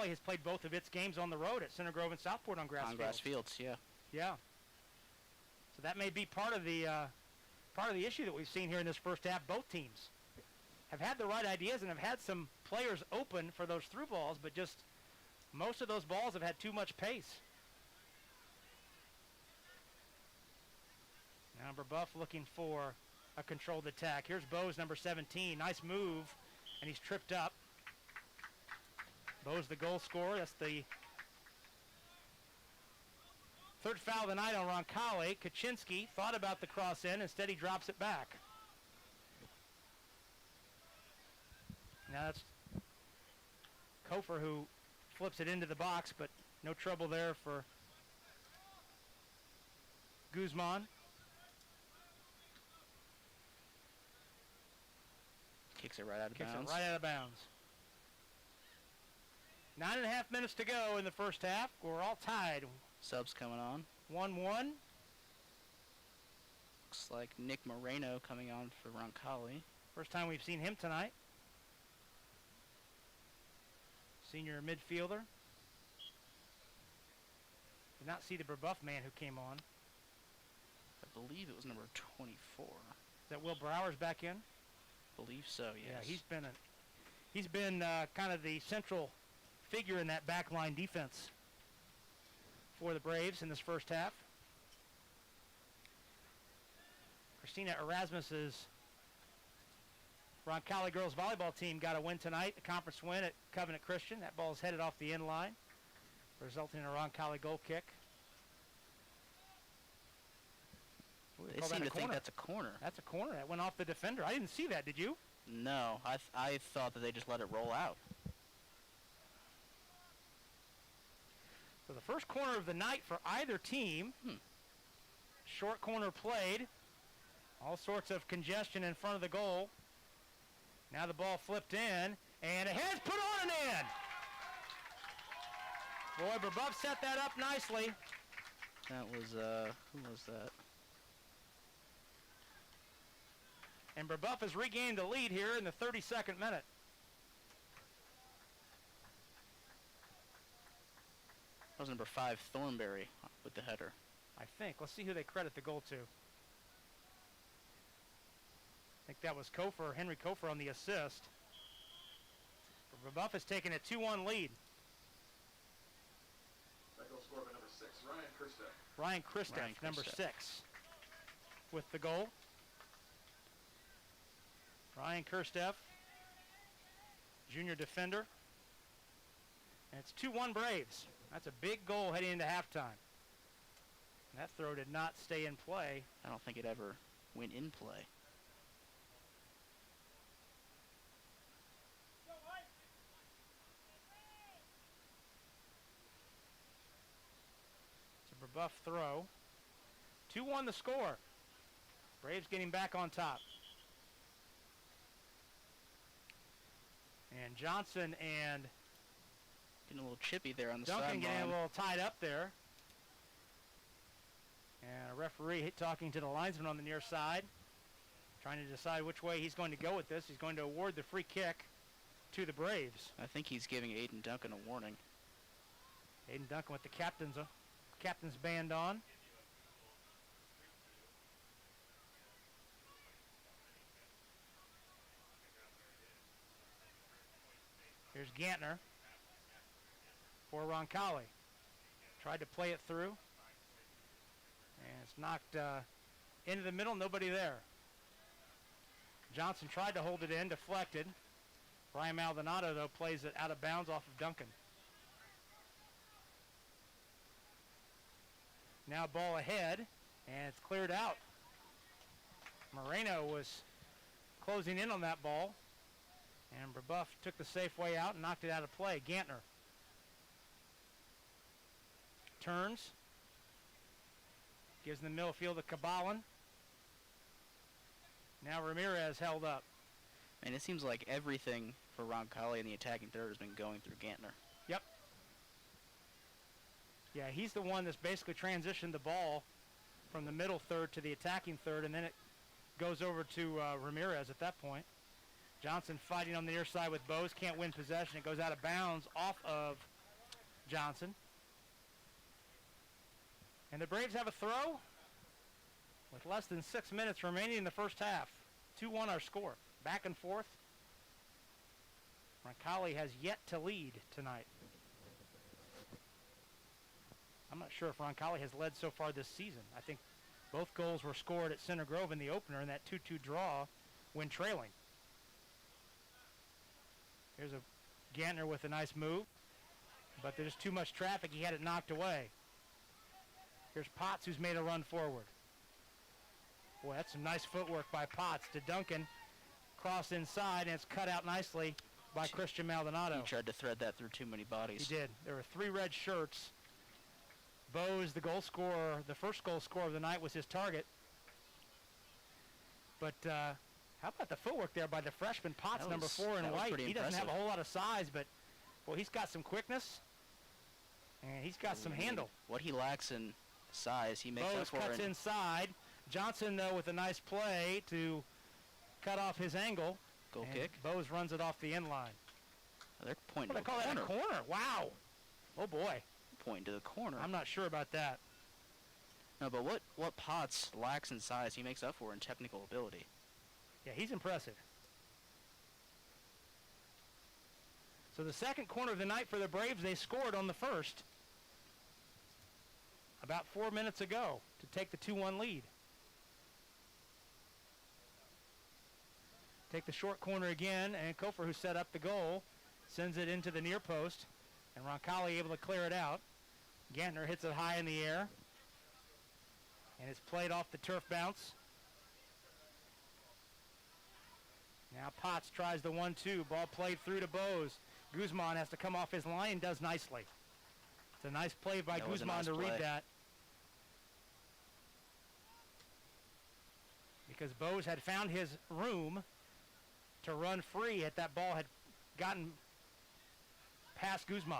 has played both of its games on the road at Center Grove and Southport on grass fields, yeah. Yeah. So that may be part of the issue that we've seen here in this first half. Both teams have had the right ideas and have had some players open for those through balls, but just most of those balls have had too much pace. Now Brebeuf looking for a controlled attack. Here's Bose, number 17. Nice move, and he's tripped up. Bose, the goal scorer. That's the third foul of the night on Roncalli. Kaczynski thought about the cross in. Instead, he drops it back. Now that's Kofer who flips it into the box, but no trouble there for Guzman. Kicks it right out of Kicks bounds. it right out of bounds. 9.5 minutes to go in the first half. We're all tied. Subs coming on. 1-1. Looks like Nick Moreno coming on for Roncalli. First time we've seen him tonight. Senior midfielder. Did not see the Brebeuf man who came on. I believe it was number 24. Is that Will Brower's back in? Believe so, yes. Yeah, he's been kind of the central figure in that backline defense for the Braves in this first half. Christina Erasmus's Roncalli girls volleyball team got a win tonight, a conference win at Covenant Christian. That ball is headed off the end line, resulting in a Roncalli goal kick. They seem to think that's a corner. That's a corner. That went off the defender. I didn't see that. Did you? No, I thought that they just let it roll out. So the first corner of the night for either team. Short corner played. All sorts of congestion in front of the goal. Now the ball flipped in, and a head's put on and in. Boy, Brebeuf set that up nicely. That was, who was that? And Brebeuf has regained the lead here in the 32nd minute. That was number 5, Thornberry, with the header. I think. Let's see who they credit the goal to. I think that was Kofer, Henry Kofer on the assist. Brebeuf has taken a 2-1 lead. That goal scored by number 6, Ryan Kirsteff. Ryan Kristoff, number 6, with the goal. Ryan Kirsteff, junior defender. And it's 2-1 Braves. That's a big goal heading into halftime. And that throw did not stay in play. I don't think it ever went in play. It's a Brebeuf throw. 2-1 the score. Braves getting back on top. And Johnson and Getting a little chippy there on the Duncan sideline. getting a little tied up there. And a referee talking to the linesman on the near side, trying to decide which way he's going to go with this. He's going to award the free kick to the Braves. I think he's giving Aiden Duncan a warning. Aiden Duncan with the captain's band on. Here's Gantner for Roncalli. Tried to play it through. And it's knocked into the middle, nobody there. Johnson tried to hold it in, deflected. Brian Maldonado, though, plays it out of bounds off of Duncan. Now ball ahead, and it's cleared out. Moreno was closing in on that ball, and Brebeuf took the safe way out and knocked it out of play. Gantner turns, gives the middle field to Caballan. Now Ramirez held up. And it seems like everything for Roncalli in the attacking third has been going through Gantner. Yep. Yeah, he's the one that's basically transitioned the ball from the middle third to the attacking third, and then it goes over to Ramirez at that point. Johnson fighting on the near side with Bose, can't win possession. It goes out of bounds off of Johnson. And the Braves have a throw with less than 6 minutes remaining in the first half. 2-1 our score. Back and forth. Roncalli has yet to lead tonight. I'm not sure if Roncalli has led so far this season. I think both goals were scored at Center Grove in the opener in that 2-2 draw when trailing. Here's a Gantner with a nice move, but there's too much traffic. He had it knocked away. Here's Potts, who's made a run forward. Boy, that's some nice footwork by Potts to Duncan. Cross inside, and it's cut out nicely by Christian Maldonado. He tried to thread that through too many bodies. He did. There were 3 red shirts. Bose, the goal scorer, the first goal scorer of the night, was his target. But how about the footwork there by the freshman Potts, number 4 in white? He doesn't have a whole lot of size, but well, he's got some quickness, and he's got some handle. What he lacks in size, he makes up for. Bose cuts inside. Johnson, though, with a nice play to cut off his angle. Goal kick. Bose runs it off the end line. They're pointing to the corner. That a corner? Wow. Oh, boy. Pointing to the corner. I'm not sure about that. No, but what Potts lacks in size, he makes up for in technical ability. Yeah, he's impressive. So the second corner of the night for the Braves, they scored on the first about 4 minutes ago to take the 2-1 lead. Take the short corner again, and Kofer, who set up the goal, sends it into the near post, and Roncalli able to clear it out. Gantner hits it high in the air, and it's played off the turf bounce. Now Potts tries the 1-2. Ball played through to Bose. Guzman has to come off his line and does nicely. It's a nice play by Guzman to read that. Because Bose had found his room to run free if that ball had gotten past Guzman.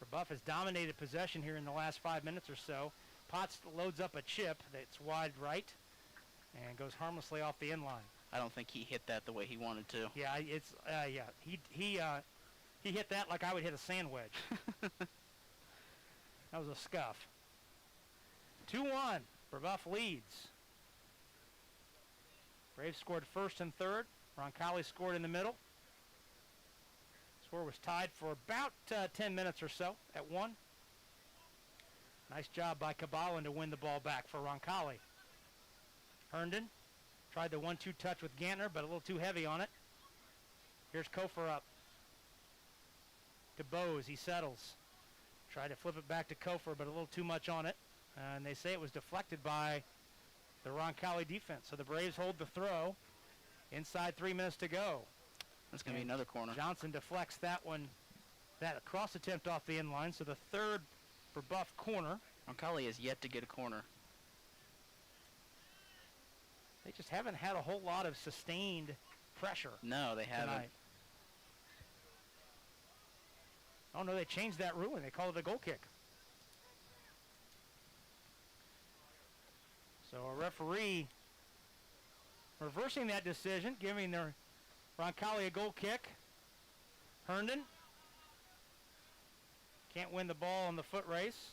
Brebeuf has dominated possession here in the last 5 minutes or so. Potts loads up a chip that's wide right and goes harmlessly off the end line. I don't think he hit that the way he wanted to. Yeah, it's he hit that like I would hit a sand wedge. That was a scuff. 2-1. Brebeuf leads. Braves scored first and third. Roncalli scored in the middle. Score was tied for about 10 minutes or so at 1. Nice job by Caballan to win the ball back for Roncalli. Herndon tried the 1-2 touch with Gantner, but a little too heavy on it. Here's Kofer up to Bose. He settles. Tried to flip it back to Kofer, but a little too much on it. And they say it was deflected by the Roncalli defense. So the Braves hold the throw. Inside 3 minutes to go. That's going to be another corner. Johnson deflects that one, that cross attempt off the end line. So the third Brebeuf corner. Roncalli has yet to get a corner. They just haven't had a whole lot of sustained pressure. No, they haven't. Tonight. Oh, no, they changed that ruling. They called it a goal kick. So a referee reversing that decision, giving their Roncalli a goal kick. Herndon can't win the ball on the foot race.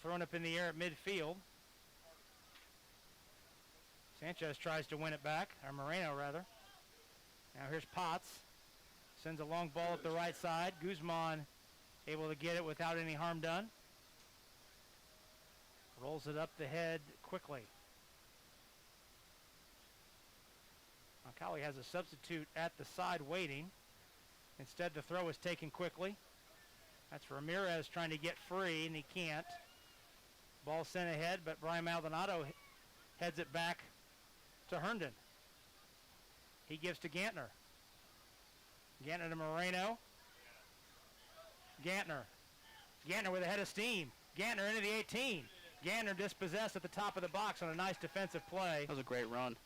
Thrown up in the air at midfield. Sanchez tries to win it back, or Moreno rather. Now here's Potts. Sends a long ball up the right side. Guzman able to get it without any harm done. Rolls it up the head quickly. Roncalli has a substitute at the side waiting. Instead, the throw is taken quickly. That's Ramirez trying to get free, and he can't. Ball sent ahead, but Brian Maldonado heads it back to Herndon. He gives to Gantner. Gantner to Moreno. Gantner with a head of steam. Gantner into the 18. Gantner dispossessed at the top of the box on a nice defensive play. That was a great run.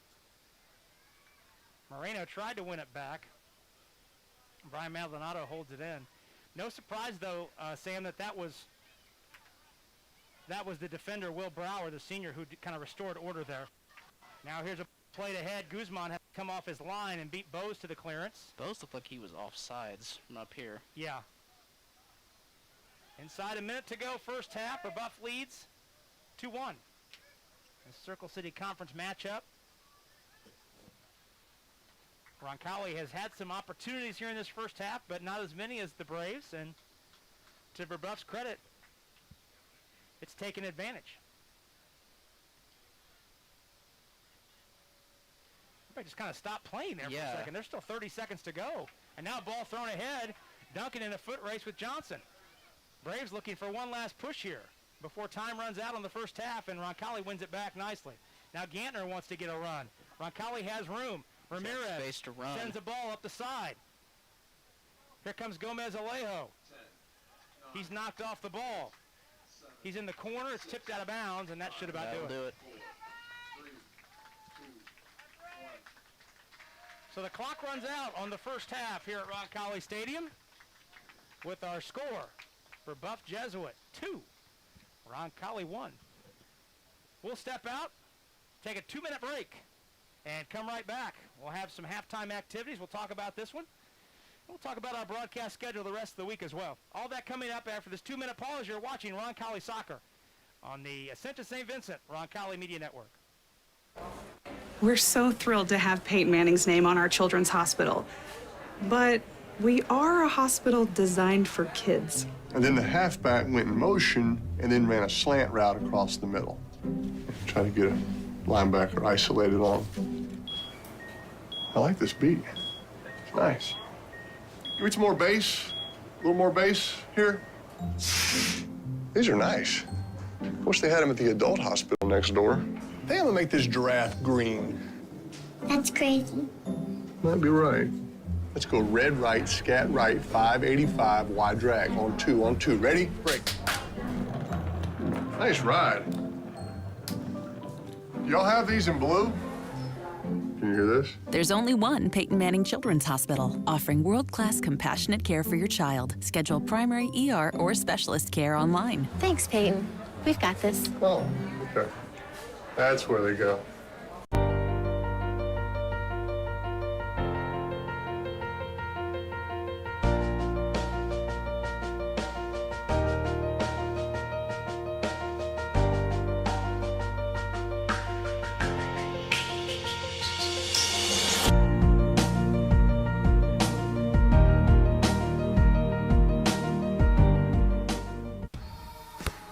Moreno tried to win it back. Brian Maldonado holds it in. No surprise, though, Sam, that was the defender, Will Brower, the senior, who kind of restored order there. Now here's a play ahead. Guzman had to come off his line and beat Bose to the clearance. Bose looked like he was offsides from up here. Yeah. Inside a minute to go, first half. Brebeuf leads 2-1. The Circle City Conference matchup. Roncalli has had some opportunities here in this first half, but not as many as the Braves. And to Brebeuf's credit, it's taken advantage. Everybody just kind of stopped playing there for a second. There's still 30 seconds to go. And now a ball thrown ahead. Duncan in a foot race with Johnson. Braves looking for one last push here before time runs out on the first half, and Roncalli wins it back nicely. Now Gantner wants to get a run. Roncalli has room. Ramirez space to run. Sends a ball up the side. Here comes Gomez Alejo. He's knocked off the ball. He's in the corner. It's tipped out of bounds, and that should about do it. So the clock runs out on the first half here at Roncalli Stadium with our score. Brebeuf Jesuit 2, Roncalli 1. We'll step out, take a 2-minute break, and come right back. We'll have some halftime activities. We'll talk about this one. We'll talk about our broadcast schedule the rest of the week as well. All that coming up after this 2-minute pause. You're watching Roncalli Soccer on the Ascension St. Vincent Roncalli Media Network. We're so thrilled to have Peyton Manning's name on our children's hospital. But we are a hospital designed for kids. And then the halfback went in motion and then ran a slant route across the middle. Try to get a linebacker isolated on him. I like this beat. It's nice. Give me some more bass. A little more bass here. These are nice. Wish they had them at the adult hospital next door. I think I'm gonna make this giraffe green. That's crazy. Might be right. Let's go red right, scat right, 585, wide drag. On two. Ready? Break. Nice ride. Y'all have these in blue? Can you hear this? There's only one Peyton Manning Children's Hospital, offering world-class compassionate care for your child. Schedule primary ER or specialist care online. Thanks, Peyton. We've got this. Oh, okay. That's where they go.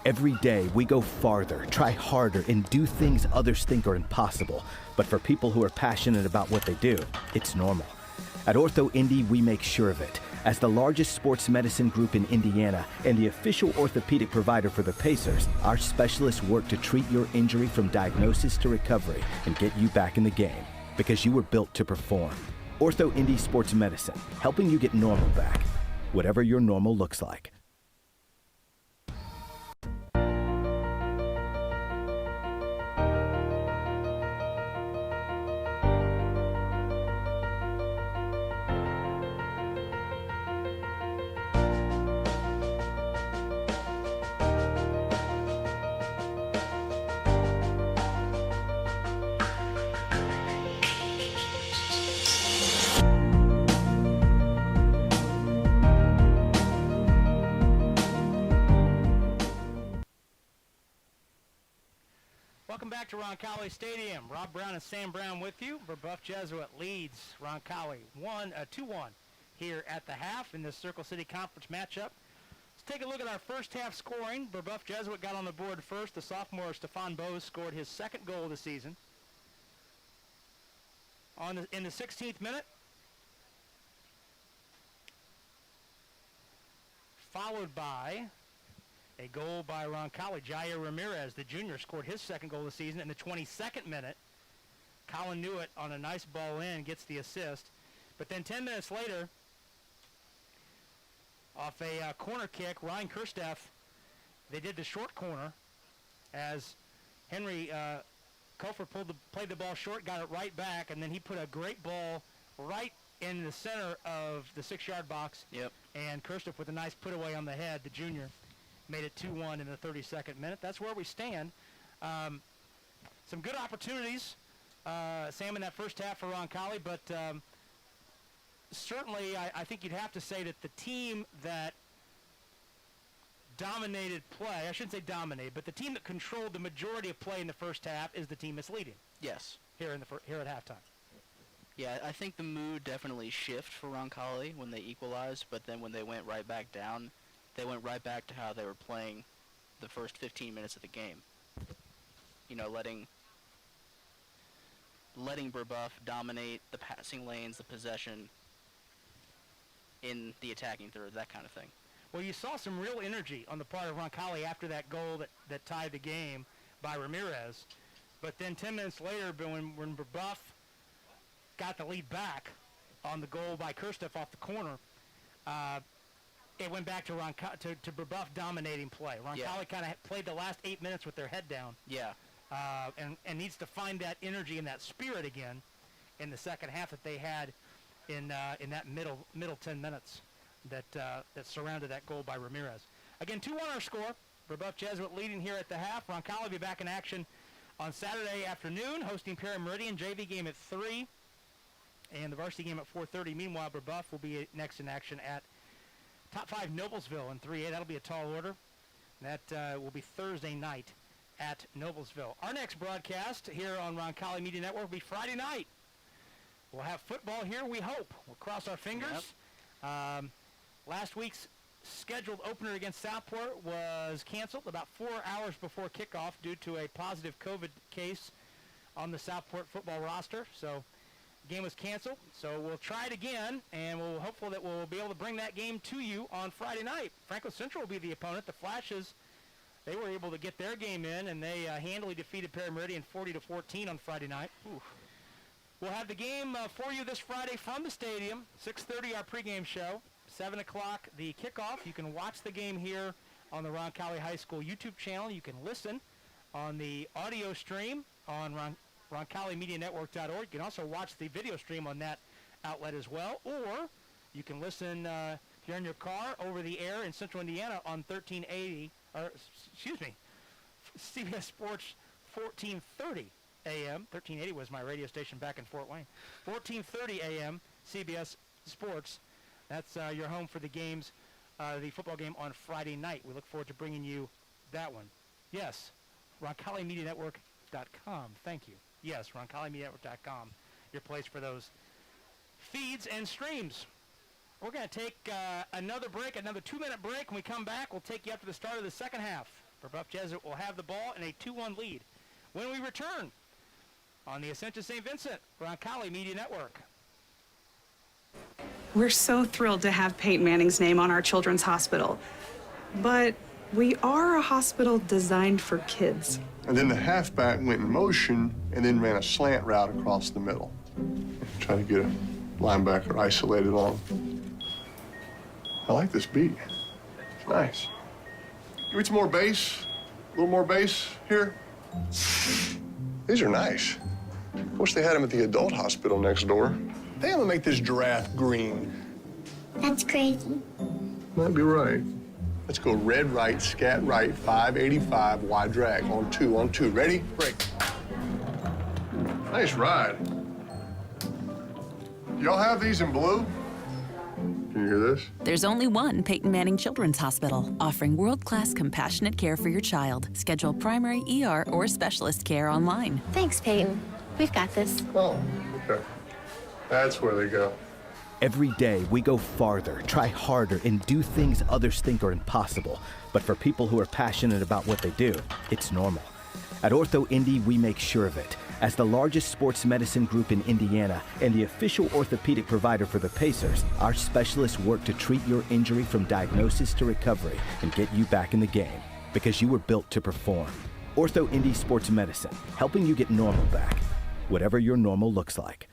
Every day, we go farther, try harder, and do things others think are impossible. But for people who are passionate about what they do, it's normal. At Ortho Indy, we make sure of it. As the largest sports medicine group in Indiana and the official orthopedic provider for the Pacers, our specialists work to treat your injury from diagnosis to recovery and get you back in the game, because you were built to perform. Ortho Indy Sports Medicine, helping you get normal back, whatever your normal looks like. Welcome back to Roncalli Stadium. Rob Brown and Sam Brown with you. Brebeuf Jesuit leads Roncalli 2-1 here at the half in this Circle City Conference matchup. Let's take a look at our first half scoring. Brebeuf Jesuit got on the board first. The sophomore Stefan Bose scored his second goal of the season. In the 16th minute, followed by a goal by Roncalli. Jair Ramirez, the junior, scored his second goal of the season in the 22nd minute. Colin Newitt on a nice ball in gets the assist. But then 10 minutes later, off a corner kick, Ryan Kirsteff, they did the short corner as Henry Kofer played the ball short, got it right back, and then he put a great ball right in the center of the 6-yard box. Yep. And Kirsteff with a nice put away on the head, the junior, made it 2-1 in the 32nd minute. That's where we stand. Some good opportunities, Sam, in that first half for Roncalli, but certainly I think you'd have to say that the team that dominated play, I shouldn't say dominated, but the team that controlled the majority of play in the first half is the team that's leading. Yes. Here at halftime. Yeah, I think the mood definitely shifted for Roncalli when they equalized, but then when they went right back down, they went right back to how they were playing the first 15 minutes of the game. You know, letting Brebeuf dominate the passing lanes, the possession in the attacking third, that kind of thing. Well, you saw some real energy on the part of Roncalli after that goal that tied the game by Ramirez. But then 10 minutes later, when Brebeuf got the lead back on the goal by Kirsteff off the corner, it went back to Brebeuf dominating play. Roncalli kind of played the last 8 minutes with their head down. Yeah. And needs to find that energy and that spirit again in the second half that they had in that middle 10 minutes that surrounded that goal by Ramirez. Again, 2-1 our score. Brebeuf Jesuit leading here at the half. Roncalli will be back in action on Saturday afternoon, hosting Perry Meridian. JV game at 3, and the varsity game at 4:30. Meanwhile, Brebeuf will be next in action at Top 5 Noblesville in 3A. That'll be a tall order. That will be Thursday night at Noblesville. Our next broadcast here on Roncalli Media Network will be Friday night. We'll have football here, we hope. We'll cross our fingers. Yep. Last week's scheduled opener against Southport was canceled about 4 hours before kickoff due to a positive COVID case on the Southport football roster. So the game was canceled. So we'll try it again, and we're hopeful that we'll be able to bring that game to you on Friday night. Franklin Central will be the opponent. The Flashes, they were able to get their game in, and they handily defeated Perry Meridian 40-14 on Friday night. Ooh. We'll have the game for you this Friday from the stadium. 6:30 our pregame show. 7 o'clock the kickoff. You can watch the game here on the Roncalli High School YouTube channel. You can listen on the audio stream on RoncalliMediaNetwork.org. You can also watch the video stream on that outlet as well. Or you can listen, if you're in your car, over the air in Central Indiana on 1380, or excuse me, CBS Sports 1430 AM. 1380 was my radio station back in Fort Wayne. 1430 AM, CBS Sports. That's your home for the games, the football game on Friday night. We look forward to bringing you that one. Yes, RoncalliMediaNetwork.com. Thank you. Yes, RoncalliMediaNetwork.com, your place for those feeds and streams. We're going to take another break, another 2-minute break. When we come back, we'll take you up to the start of the second half. Brebeuf Jesuit will have the ball in a 2-1 lead. When we return on the Ascension St. Vincent, Roncalli Media Network. We're so thrilled to have Peyton Manning's name on our children's hospital. But we are a hospital designed for kids. And then the halfback went in motion and then ran a slant route across the middle. Trying to get a linebacker isolated on him. I like this beat. It's nice. Give me some more bass. A little more bass here. These are nice. Wish they had them at the adult hospital next door. They have to make this giraffe green. That's crazy. Might be right. Let's go red right, scat right, 585, wide drag, on two. Ready? Break. Nice ride. Do y'all have these in blue? Can you you hear this? There's only one Peyton Manning Children's Hospital, offering world-class compassionate care for your child. Schedule primary ER or specialist care online. Thanks, Peyton. We've got this. Oh, okay. That's where they go. Every day, we go farther, try harder, and do things others think are impossible. But for people who are passionate about what they do, it's normal. At Ortho Indy, we make sure of it. As the largest sports medicine group in Indiana and the official orthopedic provider for the Pacers, our specialists work to treat your injury from diagnosis to recovery and get you back in the game, because you were built to perform. Ortho Indy Sports Medicine, helping you get normal back, whatever your normal looks like.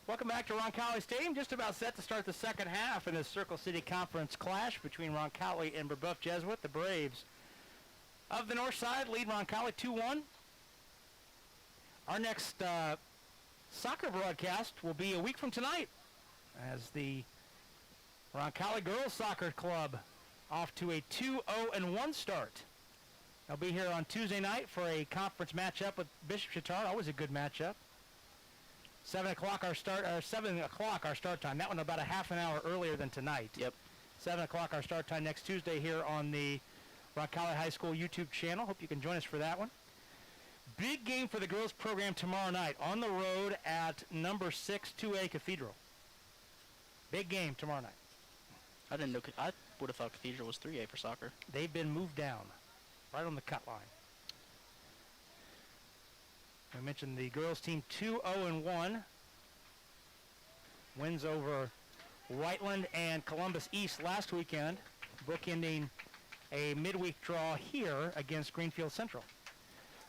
Welcome back to Roncalli Stadium. Just about set to start the second half in this Circle City Conference clash between Roncalli and Brebeuf Jesuit. The Braves of the north side lead Roncalli 2-1. Our next soccer broadcast will be a week from tonight as the Roncalli Girls Soccer Club off to a 2-0-1 start. They'll be here on Tuesday night for a conference matchup with Bishop Chatard. Always a good matchup. 7 o'clock our start time. That one about a half an hour earlier than tonight. Yep. 7 o'clock our start time next Tuesday here on the Roncalli High School YouTube channel. Hope you can join us for that one. Big game for the girls program tomorrow night on the road at number 6 2A Cathedral. Big game tomorrow night. I didn't know. I would have thought Cathedral was 3A for soccer. They've been moved down, right on the cut line. We mentioned the girls team 2-0-1. Wins over Whiteland and Columbus East last weekend, bookending a midweek draw here against Greenfield Central.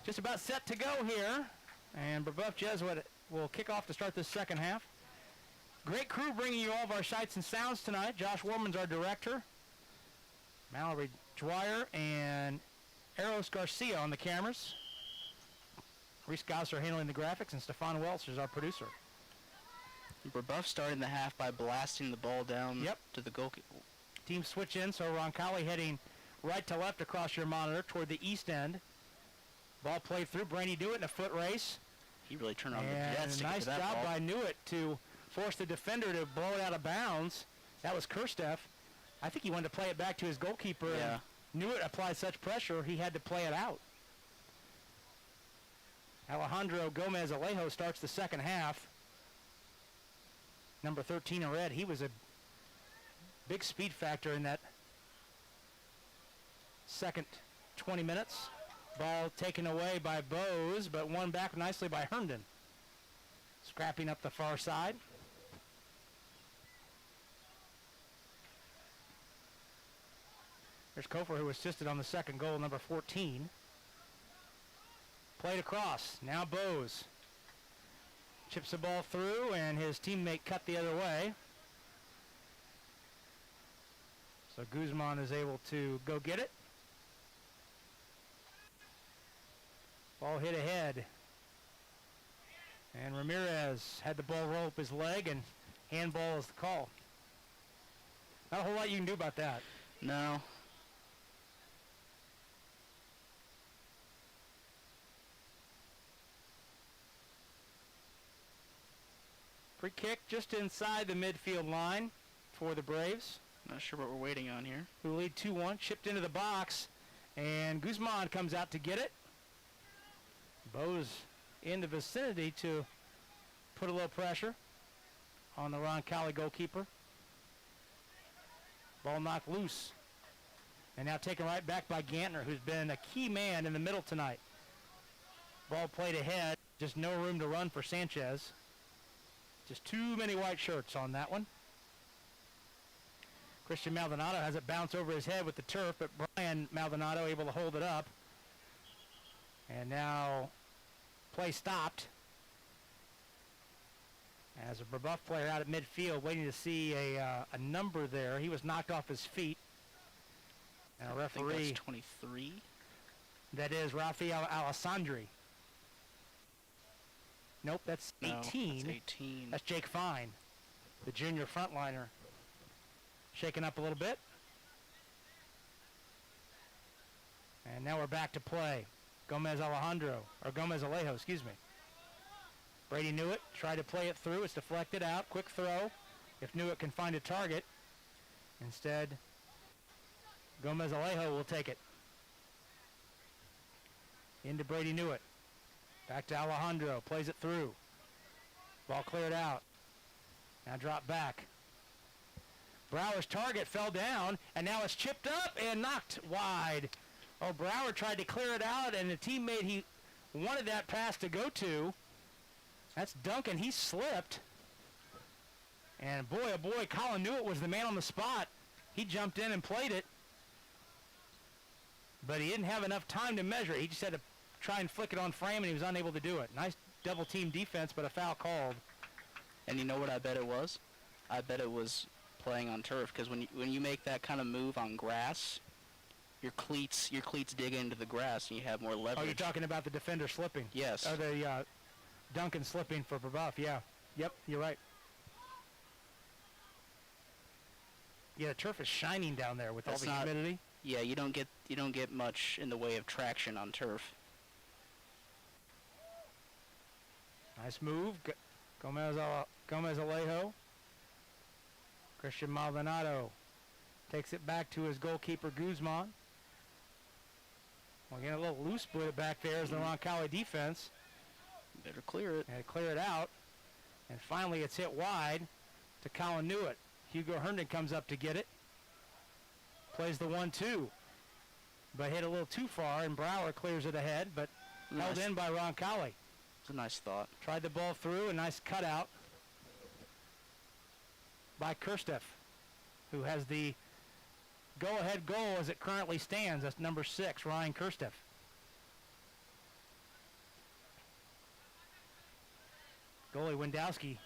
Just about set to go here, and Brebeuf Jesuit will kick off to start this second half. Great crew bringing you all of our sights and sounds tonight. Josh Warman's our director. Mallory Dwyer and Eros Garcia on the cameras. Reese Gosser handling the graphics, and Stefan Welch is our producer. Brebeuf starting the half by blasting the ball down to the goal. Team switch in, so Roncalli heading right to left across your monitor toward the east end. Ball played through. Brandy Dewitt in a foot race. He really turned on the jets to get nice to that job ball. by Newitt to force the defender to blow it out of bounds. That was Kirsteff. I think he wanted to play it back to his goalkeeper. Yeah. And Newitt applied such pressure, he had to play it out. Alejandro Gomez Alejo starts the second half. Number 13 in red. He was a big speed factor in that second 20 minutes. Ball taken away by Bose, but won back nicely by Herndon. Scrapping up the far side. There's Kofer, who assisted on the second goal, number 14. Played across. Now Bose chips the ball through, and his teammate cut the other way. So Guzman is able to go get it. Ball hit ahead. And Ramirez had the ball roll up his leg, and handball is the call. Not a whole lot you can do about that. No. Free kick just inside the midfield line for the Braves. Not sure what we're waiting on here. Who lead 2-1, chipped into the box, and Guzman comes out to get it. Bose in the vicinity to put a little pressure on the Roncalli goalkeeper. Ball knocked loose. And now taken right back by Gantner, who's been a key man in the middle tonight. Ball played ahead, just no room to run for Sanchez. Just too many white shirts on that one. Christian Maldonado has it bounce over his head with the turf, but Brian Maldonado able to hold it up. And now play stopped. As a Brebeuf player out at midfield waiting to see a number there. He was knocked off his feet. And a I think referee, that's 23. that is Rafael Alessandri. Nope, that's 18. No, that's 18. That's Jake Fine, the junior frontliner. Shaking up a little bit. And now we're back to play. Gomez Alejo, excuse me. Brady Newitt tried to play it through. It's deflected out. Quick throw. If Newitt can find a target. Instead, Gomez Alejo will take it. Into Brady Newitt. Back to Alejandro. Plays it through. Ball cleared out. Now drop back. Brower's target fell down, and now it's chipped up and knocked wide. Oh, Brower tried to clear it out, and the teammate he wanted that pass to go to, that's Duncan. He slipped. And boy, oh boy, Colin Newitt was the man on the spot. He jumped in and played it. But he didn't have enough time to measure it. He just had to try and flick it on frame, and he was unable to do it. Nice double team defense, but a foul called. And you know what I bet it was? I bet it was playing on turf, because when you make that kind of move on grass, your cleats dig into the grass, and you have more leverage. Oh, you're talking about the defender slipping? Yes. Or the Duncan slipping for Brebeuf, yeah. Yep, you're right. Yeah, the turf is shining down there with all the humidity. Yeah, you don't get much in the way of traction on turf. Nice move. Gomez Alejo. Christian Maldonado takes it back to his goalkeeper, Guzman. Well, again, a little loose split back there as the Roncalli defense. Better clear it. And clear it out. And finally, it's hit wide to Colin Newitt. Hugo Herndon comes up to get it. Plays the 1-2. But hit a little too far, and Brower clears it ahead, but held in by Roncalli. It's a nice thought. Tried the ball through, a nice cutout by Kirsteff, who has the go-ahead goal as it currently stands. That's number 6, Ryan Kirsteff. Goalie Wendowski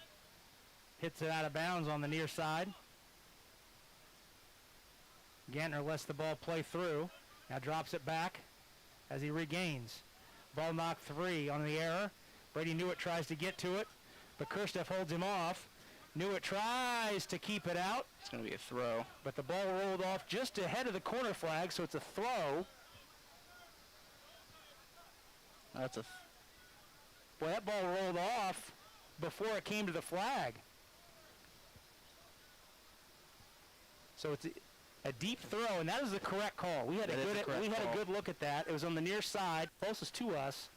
hits it out of bounds on the near side. Gantner lets the ball play through. Now drops it back as he regains. Ball knocked 3 on the error. Brady Newitt tries to get to it, but Kirsteff holds him off. Newitt tries to keep it out. It's going to be a throw. But the ball rolled off just ahead of the corner flag, so it's a throw. That's a... Well, that ball rolled off before it came to the flag. So it's a deep throw, and that is the correct call. We had a good look at that. It was on the near side, closest to us.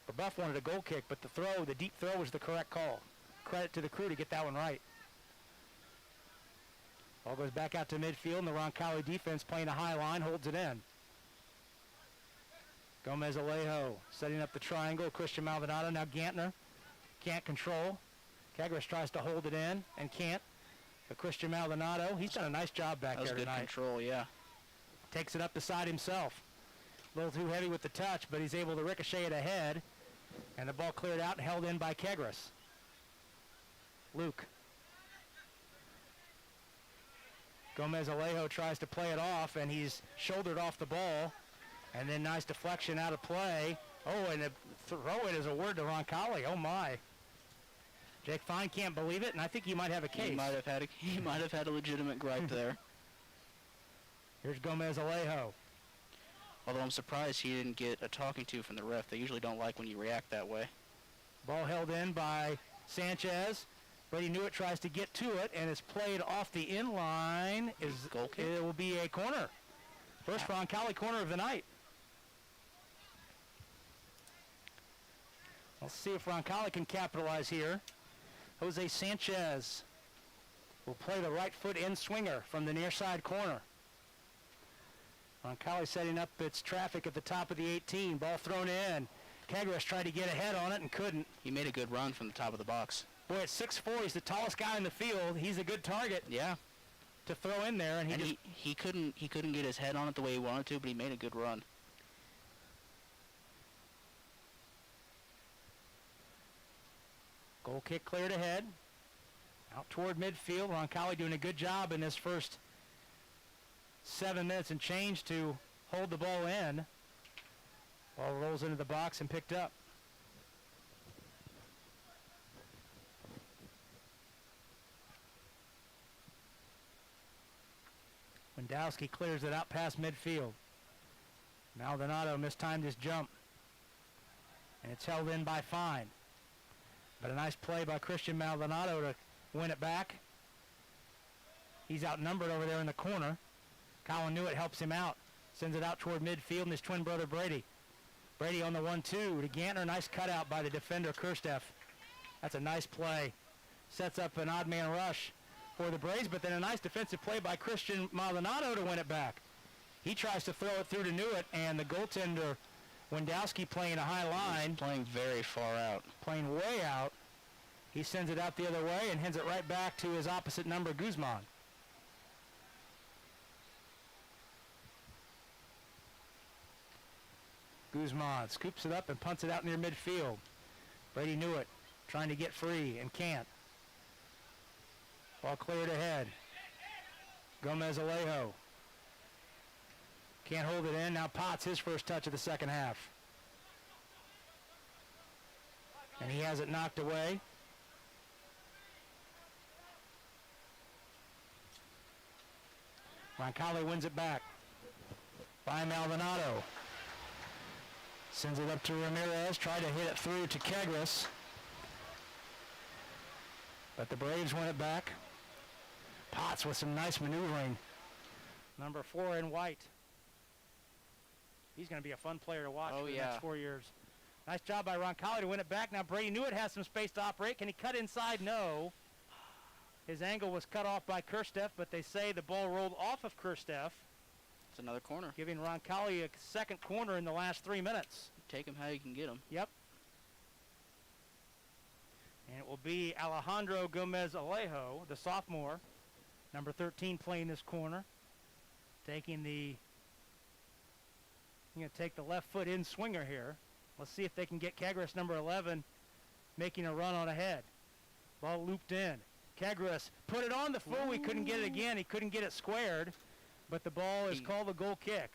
Brebeuf wanted a goal kick, but the deep throw was the correct call. Credit to the crew to get that one right. Ball goes back out to midfield, and the Roncalli defense playing a high line holds it in. Gomez Alejo setting up the triangle. Christian Maldonado, now Gantner can't control. Kagras tries to hold it in and can't. But Christian Maldonado, he's done a nice job back there tonight. That was good control, yeah. Takes it up the side himself. A little too heavy with the touch, but he's able to ricochet it ahead. And the ball cleared out and held in by Kagras. Luke. Gomez Alejo tries to play it off, and he's shouldered off the ball. And then nice deflection out of play. Oh, and throw it is a word to Roncalli. Oh, my. Jake Fine can't believe it, and I think he might have a case. He might have had a legitimate gripe there. Here's Gomez Alejo. Although I'm surprised he didn't get a talking to from the ref. They usually don't like when you react that way. Ball held in by Sanchez. Brady Newitt tries to get to it, and it's played off the inline. Goal kick? It will be a corner. First Roncalli corner of the night. Let's see if Roncalli can capitalize here. Jose Sanchez will play the right foot in swinger from the near side corner. Roncalli setting up its traffic at the top of the 18. Ball thrown in. Kagras tried to get ahead on it and couldn't. He made a good run from the top of the box. Boy, at 6'4", he's the tallest guy in the field. He's a good target. Yeah. To throw in there, and he couldn't get his head on it the way he wanted to, but he made a good run. Goal kick cleared ahead. Out toward midfield. Roncalli doing a good job in this first 7 minutes and change to hold the ball in. Ball rolls into the box and picked up. Wendowski clears it out past midfield. Maldonado mistimed his jump. And it's held in by Fine. But a nice play by Christian Maldonado to win it back. He's outnumbered over there in the corner. Colin Newitt helps him out. Sends it out toward midfield and his twin brother Brady. Brady on the 1-2 to Gantner. Nice cutout by the defender Kirsteff. That's a nice play. Sets up an odd man rush for the Braves, but then a nice defensive play by Christian Maldonado to win it back. He tries to throw it through to Newitt, and the goaltender Wendowski playing a high line. He's playing very far out. Playing way out. He sends it out the other way and hands it right back to his opposite number, Guzman. Guzman scoops it up and punts it out near midfield. Brady Newitt trying to get free and can't. Ball cleared ahead. Gomez Alejo. Can't hold it in. Now Potts, his first touch of the second half. And he has it knocked away. Roncalli wins it back by Maldonado. Sends it up to Ramirez. Tried to hit it through to Kegris. But the Braves win it back. Potts with some nice maneuvering. Number 4 in white. He's going to be a fun player to watch for the next 4 years. Nice job by Roncalli to win it back. Now Brady Newitt has some space to operate. Can he cut inside? No. His angle was cut off by Kirsteff, but they say the ball rolled off of Kirsteff. It's another corner. Giving Roncalli a second corner in the last 3 minutes. Take him how you can get him. Yep. And it will be Alejandro Gomez Alejo, the sophomore, number 13, playing this corner. Taking the, going to take the left foot in swinger here. Let's see if they can get Kegris, number 11, making a run on ahead. Ball looped in. Kegris put it on the full. He couldn't get it again. He couldn't get it squared, but the ball is called a goal kick.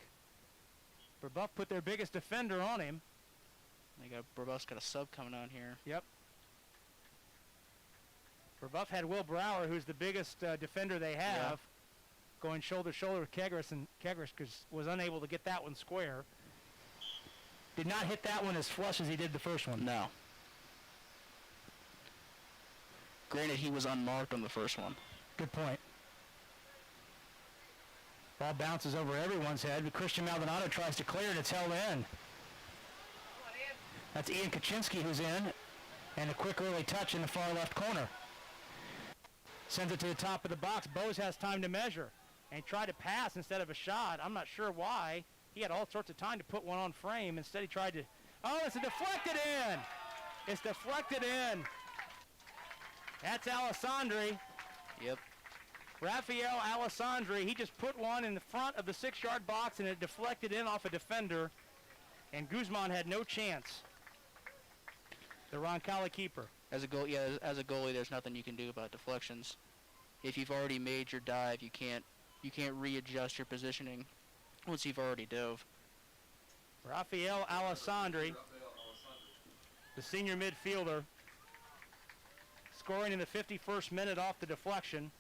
Brebeuf put their biggest defender on him. Brebeuf's got a sub coming on here. Yep. Brebeuf had Will Brower, who's the biggest defender they have, going shoulder to shoulder with Kegris, and Kegris was unable to get that one square. Did not hit that one as flush as he did the first one. No. Granted, he was unmarked on the first one. Good point. Ball bounces over everyone's head, but Christian Maldonado tries to clear it. It's held in. That's Ian Kaczynski who's in, and a quick early touch in the far left corner. Sends it to the top of the box. Bose has time to measure, and he tried to pass instead of a shot. I'm not sure why. He had all sorts of time to put one on frame. Instead, he tried to... Oh, it's deflected in. It's deflected in. That's Alessandri. Yep. Rafael Alessandri. He just put one in the front of the 6-yard box, and it deflected in off a defender, and Guzman had no chance. The Roncalli keeper. As a goalie, there's nothing you can do about deflections. If you've already made your dive, you can't readjust your positioning once you've already dove. Rafael Alessandri, the senior midfielder, scoring in the 51st minute off the deflection.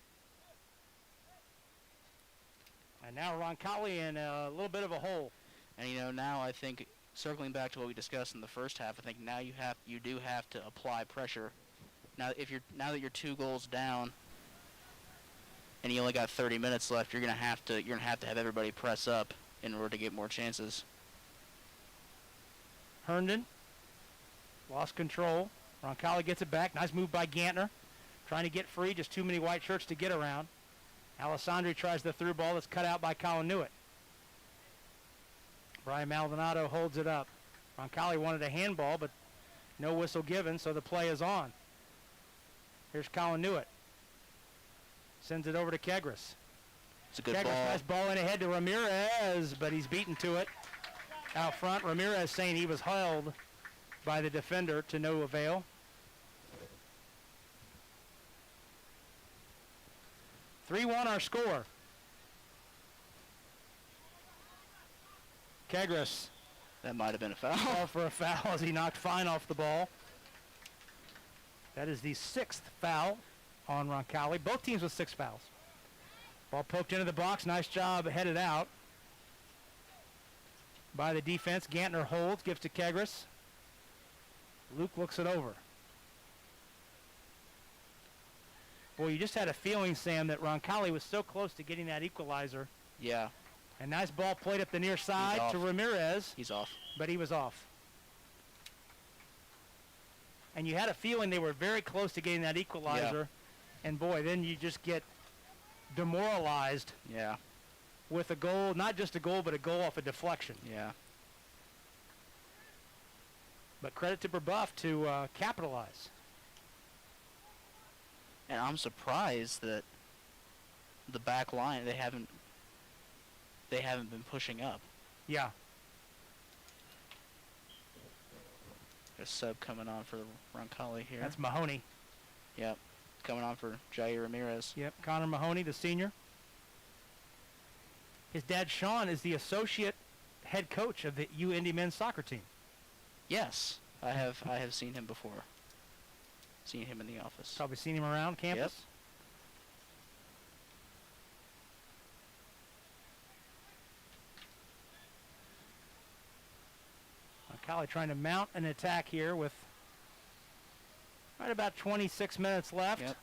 And now Roncalli in a little bit of a hole. And now I think, circling back to what we discussed in the first half, I think now you do have to apply pressure. Now that you're 2 goals down and you only got 30 minutes left, you're gonna have to have everybody press up in order to get more chances. Herndon lost control. Roncalli gets it back. Nice move by Gantner. Trying to get free, just too many white shirts to get around. Alessandri tries the through ball that's cut out by Colin Newitt. Brian Maldonado holds it up. Roncalli wanted a handball, but no whistle given, so the play is on. Here's Colin Newitt. Sends it over to Kegris. It's a good Kegris, ball. nice ball in ahead to Ramirez, but he's beaten to it. Out front, Ramirez saying he was held by the defender to no avail. 3-1 our score. Kegris. That might have been a foul. Call for a foul as he knocked Fine off the ball. That is the 6th foul on Roncalli. Both teams with 6 fouls. Ball poked into the box. Nice job headed out by the defense. Gantner holds, gives to Kegris. Luke looks it over. Boy, you just had a feeling, Sam, that Roncalli was so close to getting that equalizer. Yeah. A nice ball played up the near side to Ramirez. He's off. But he was off. And you had a feeling they were very close to getting that equalizer. Yeah. And boy, then you just get demoralized. Yeah. With a goal, not just a goal, but a goal off a deflection. Yeah. But credit to Brebeuf to capitalize. And I'm surprised that the back line, they haven't been pushing up. Yeah. A sub coming on for Roncalli here. That's Mahoney. Yep. Coming on for Jair Ramirez. Yep. Connor Mahoney, the senior. His dad, Sean, is the associate head coach of the UIndy men's soccer team. Yes. I have seen him before. Seen him in the office. Probably seen him around campus. Yep. Roncalli trying to mount an attack here with right about 26 minutes left. Yep.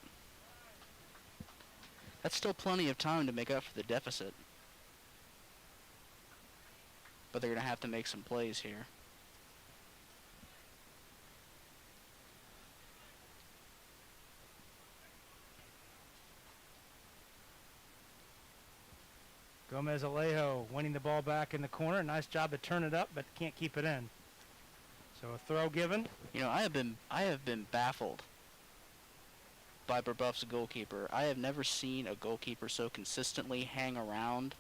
That's still plenty of time to make up for the deficit. But they're going to have to make some plays here. Gomez Alejo winning the ball back in the corner. Nice job to turn it up, but can't keep it in. So a throw given. You know, I have been baffled by Brebeuf's goalkeeper. I have never seen a goalkeeper so consistently hang around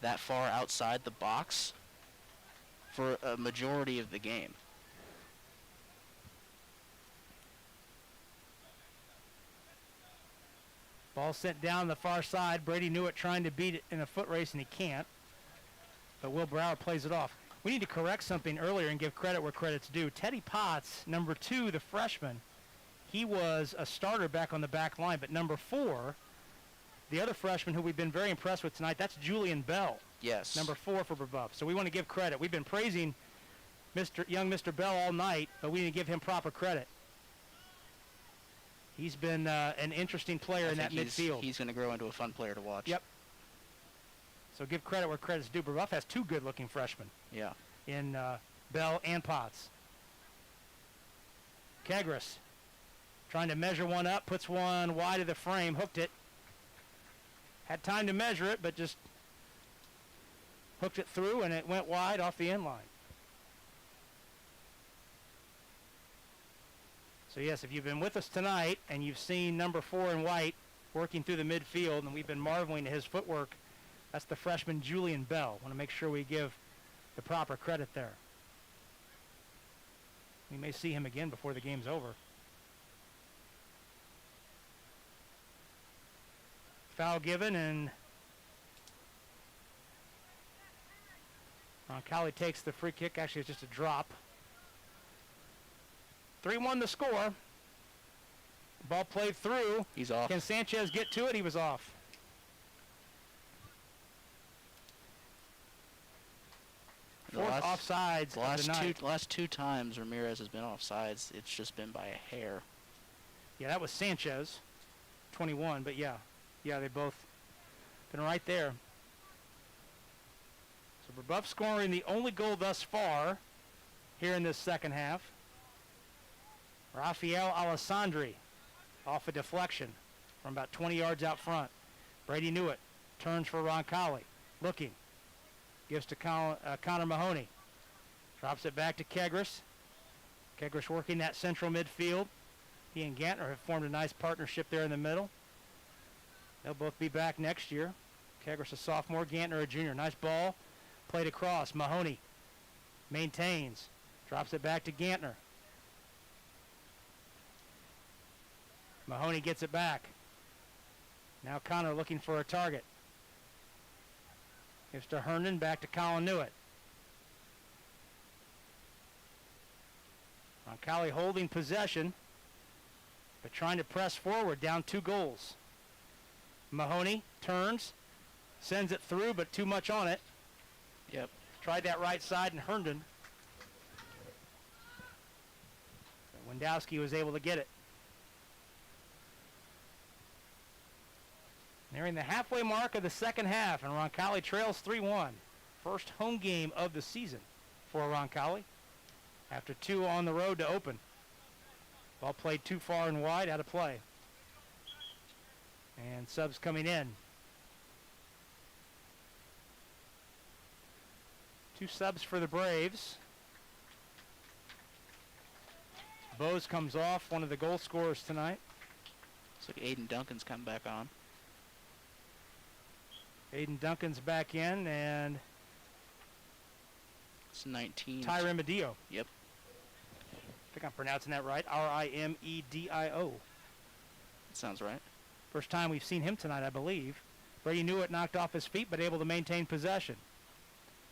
that far outside the box for a majority of the game. Ball sent down the far side. Brady knew it, trying to beat it in a foot race, and he can't. But Will Brower plays it off. We need to correct something earlier and give credit where credit's due. Teddy Potts, number 2, the freshman, he was a starter back on the back line. But number 4, the other freshman who we've been very impressed with tonight, that's Julian Bell. Yes. Number 4 for Brebeuf. So we want to give credit. We've been praising young Mr. Bell all night, but we need to give him proper credit. He's been an interesting player in that midfield. He's going to grow into a fun player to watch. Yep. So give credit where credit's due. Brebeuf has 2 good-looking freshmen. Yeah. In Bell and Potts. Kegris trying to measure one up, puts one wide of the frame, hooked it. Had time to measure it, but just hooked it through, and it went wide off the end line. So yes, if you've been with us tonight and you've seen number 4 in white working through the midfield, and we've been marveling at his footwork, that's the freshman Julian Bell. Want to make sure we give the proper credit there. We may see him again before the game's over. Foul given, and Roncalli takes the free kick. Actually, it's just a drop. 3-1 the score. Ball played through. He's off. Can Sanchez get to it? He was off. Fourth offsides of the night. Last two times Ramirez has been offsides, it's just been by a hair. Yeah, that was Sanchez, 21, but yeah, they both been right there. So Brebeuf scoring the only goal thus far here in this second half. Rafael Alessandri off a deflection from about 20 yards out front. Brady knew it. Turns for Roncalli. Looking. Gives to Connor Mahoney. Drops it back to Kegris. Kegris working that central midfield. He and Gantner have formed a nice partnership there in the middle. They'll both be back next year. Kegris a sophomore, Gantner a junior. Nice ball. Played across. Mahoney maintains. Drops it back to Gantner. Mahoney gets it back. Now Connor looking for a target. Gives to Herndon, back to Colin Newitt. Roncalli holding possession, but trying to press forward, down 2 goals. Mahoney turns, sends it through, but too much on it. Yep. Tried that right side, and Herndon. But Wendowski was able to get it. Nearing the halfway mark of the second half, and Roncalli trails 3-1. First home game of the season for Roncalli after 2 on the road to open. Ball played too far and wide, out of play. And subs coming in. 2 subs for the Braves. Bose comes off, one of the goal scorers tonight. Looks like Aiden Duncan's come back on. Aiden Duncan's back in, and It's 19. Ty Remedio. Yep. I think I'm pronouncing that right. Rimedio. That sounds right. First time we've seen him tonight, I believe. Brady Newitt knocked off his feet, but able to maintain possession.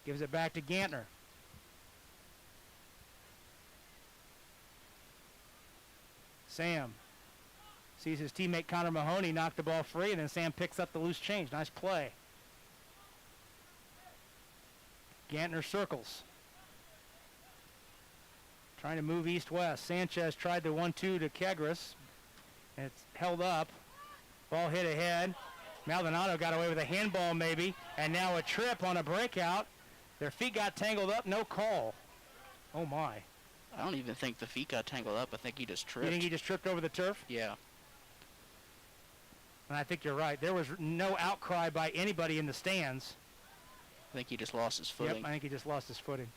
Gives it back to Gantner. Sam sees his teammate Connor Mahoney knock the ball free, and then Sam picks up the loose change. Nice play. Gantner circles. Trying to move east-west. Sanchez tried the 1-2 to Kegris. And it's held up. Ball hit ahead. Maldonado got away with a handball maybe. And now a trip on a breakout. Their feet got tangled up. No call. Oh, my. I don't even think the feet got tangled up. I think he just tripped. You think he just tripped over the turf? Yeah. And I think you're right. There was no outcry by anybody in the stands. I think he just lost his footing. Yep, I think he just lost his footing.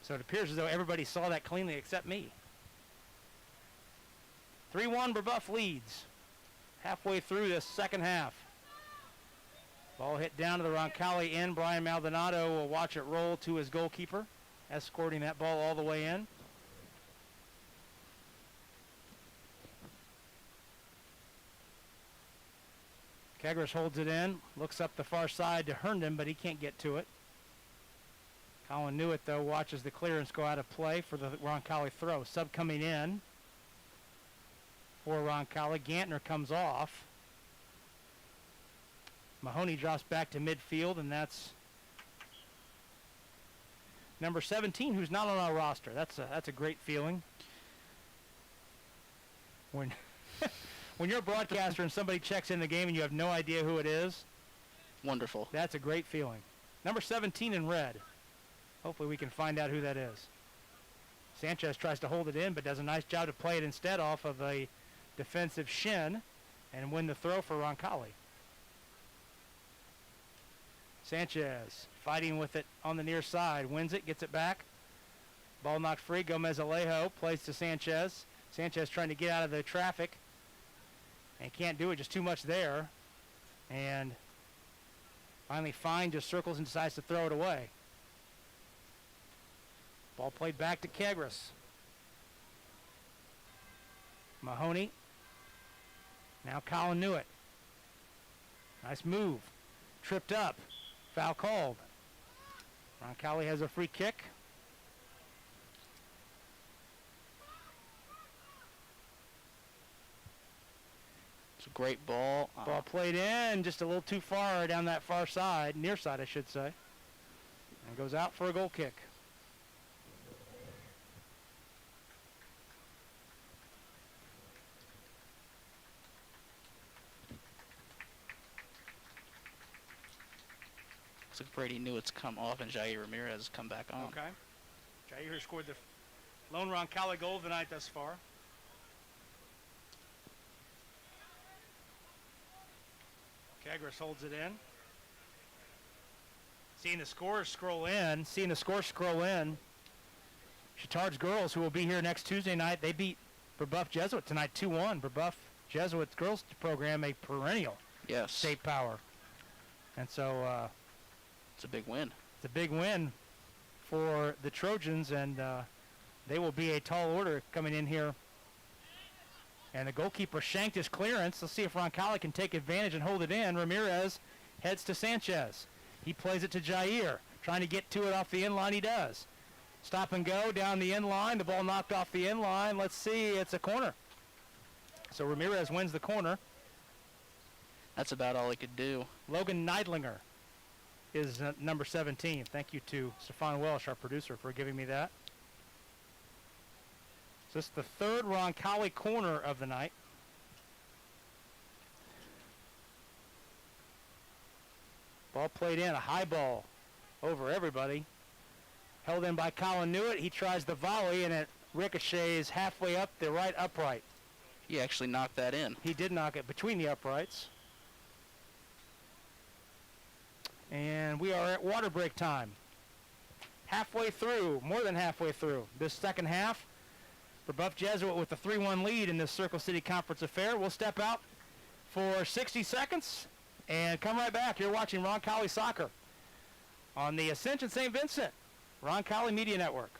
So it appears as though everybody saw that cleanly except me. 3-1 Brebeuf leads. Halfway through this second half. Ball hit down to the Roncalli end. Brian Maldonado will watch it roll to his goalkeeper, escorting that ball all the way in. Kegris holds it in, looks up the far side to Herndon, but he can't get to it. Colin Newitt, though, watches the clearance go out of play for the Roncalli throw. Sub coming in for Roncalli. Gantner comes off. Mahoney drops back to midfield, and that's number 17, who's not on our roster. That's a great feeling. When when you're a broadcaster and somebody checks in the game and you have no idea who it is, Wonderful. that's a great feeling. Number 17 in red. Hopefully we can find out who that is. Sanchez tries to hold it in, but does a nice job to play it instead off of a defensive shin and win the throw for Roncalli. Sanchez fighting with it on the near side. Wins it, gets it back. Ball knocked free. Gomez Alejo plays to Sanchez. Sanchez trying to get out of the traffic and can't do it, just too much there. And finally Fine just circles and decides to throw it away. Ball played back to Kegris. Mahoney. Now Colin Newitt. Nice move. Tripped up. Foul called. Roncalli has a free kick. It's a great ball. Ball played in just a little too far down that far side, near side I should say. And goes out for a goal kick. Looks like Brady Newitt's come off and Jair Ramirez has come back on. Okay. Jair scored the lone Roncalli goal of the night thus far. Kegris holds it in. Seeing the scores scroll in. Chittard's girls, who will be here next Tuesday night, they beat Brebeuf Jesuit tonight 2-1. Brebeuf Jesuit's girls program, a perennial state power. And so it's a big win. It's a big win for the Trojans, and they will be a tall order coming in here And the goalkeeper shanked his clearance. Let's see if Roncalli can take advantage and hold it in. Ramirez heads to Sanchez. He plays it to Jair. Trying to get to it off the end line, he does. Stop and go down the end line. The ball knocked off the end line. Let's see, it's a corner. So Ramirez wins the corner. That's about all he could do. Logan Neidlinger is number 17. Thank you to Stefan Welsh, our producer, for giving me that. So this is the third Roncalli corner of the night. Ball played in, a high ball over everybody. Held in by Colin Newitt. He tries the volley, and it ricochets halfway up the right upright. He actually knocked that in. He did knock it between the uprights. And we are at water break time. Halfway through, more than halfway through this second half. Brebeuf Jesuit with the 3-1 lead in this Circle City Conference affair. We'll step out for 60 seconds and come right back. You're watching Roncalli Soccer on the Ascension St. Vincent Roncalli Media Network.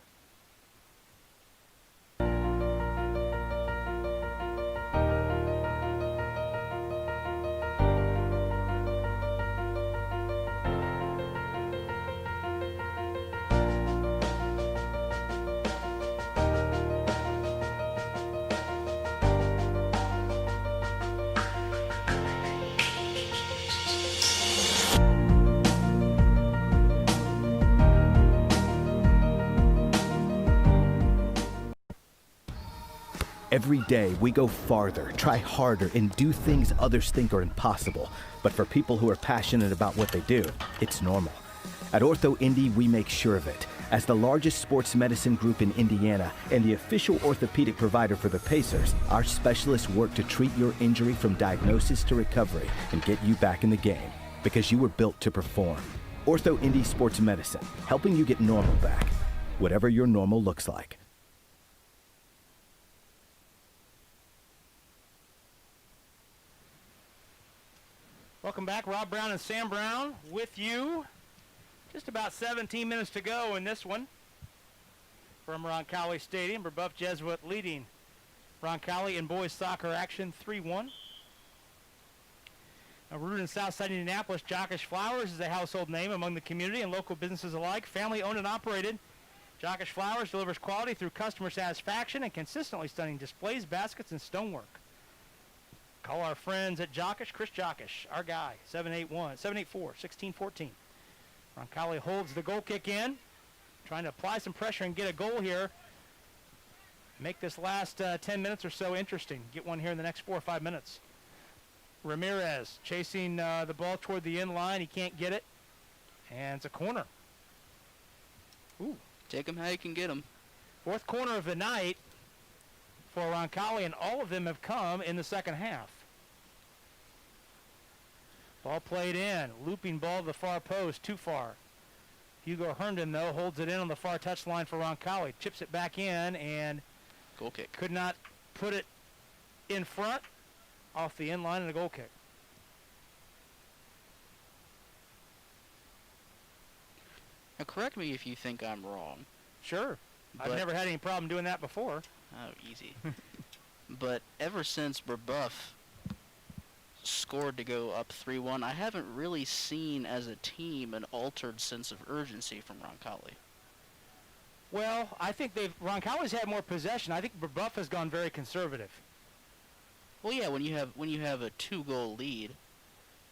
Every day, we go farther, try harder, and do things others think are impossible. But for people who are passionate about what they do, it's normal. At Ortho Indy, we make sure of it. As the largest sports medicine group in Indiana and the official orthopedic provider for the Pacers, our specialists work to treat your injury from diagnosis to recovery and get you back in the game, because you were built to perform. Ortho Indy Sports Medicine, helping you get normal back, whatever your normal looks like. Welcome back. Rob Brown and Sam Brown with you. Just about 17 minutes to go in this one from Roncalli Stadium. Brebeuf Jesuit leading Roncalli in boys soccer action 3-1. Now, rooted in Southside Indianapolis, Jockish Flowers is a household name among the community and local businesses alike. Family owned and operated, Jockish Flowers delivers quality through customer satisfaction and consistently stunning displays, baskets, and stonework. Call our friends at Jockish, Chris Jockish, our guy, 784-1614. Roncalli holds the goal kick in, trying to apply some pressure and get a goal here. Make this last 10 minutes or so interesting. Get one here in the next 4 or 5 minutes. Ramirez chasing the ball toward the end line. He can't get it, and it's a corner. Ooh. Take him how you can get him. Fourth corner of the night for Roncalli, and all of them have come in the second half. Ball played in, looping ball to the far post, too far. Hugo Herndon, though, holds it in on the far touchline for Roncalli. Chips it back in, and goal kick. Could not put it in front, off the end line, and a goal kick. Now, correct me if you think I'm wrong. Sure. I've never had any problem doing that before. Oh, easy. But ever since Brebeuf scored to go up 3-1, I haven't really seen as a team an altered sense of urgency from Roncalli. Well, I think Roncalli's had more possession. I think Brebeuf has gone very conservative. Well, yeah, when you have a 2-goal lead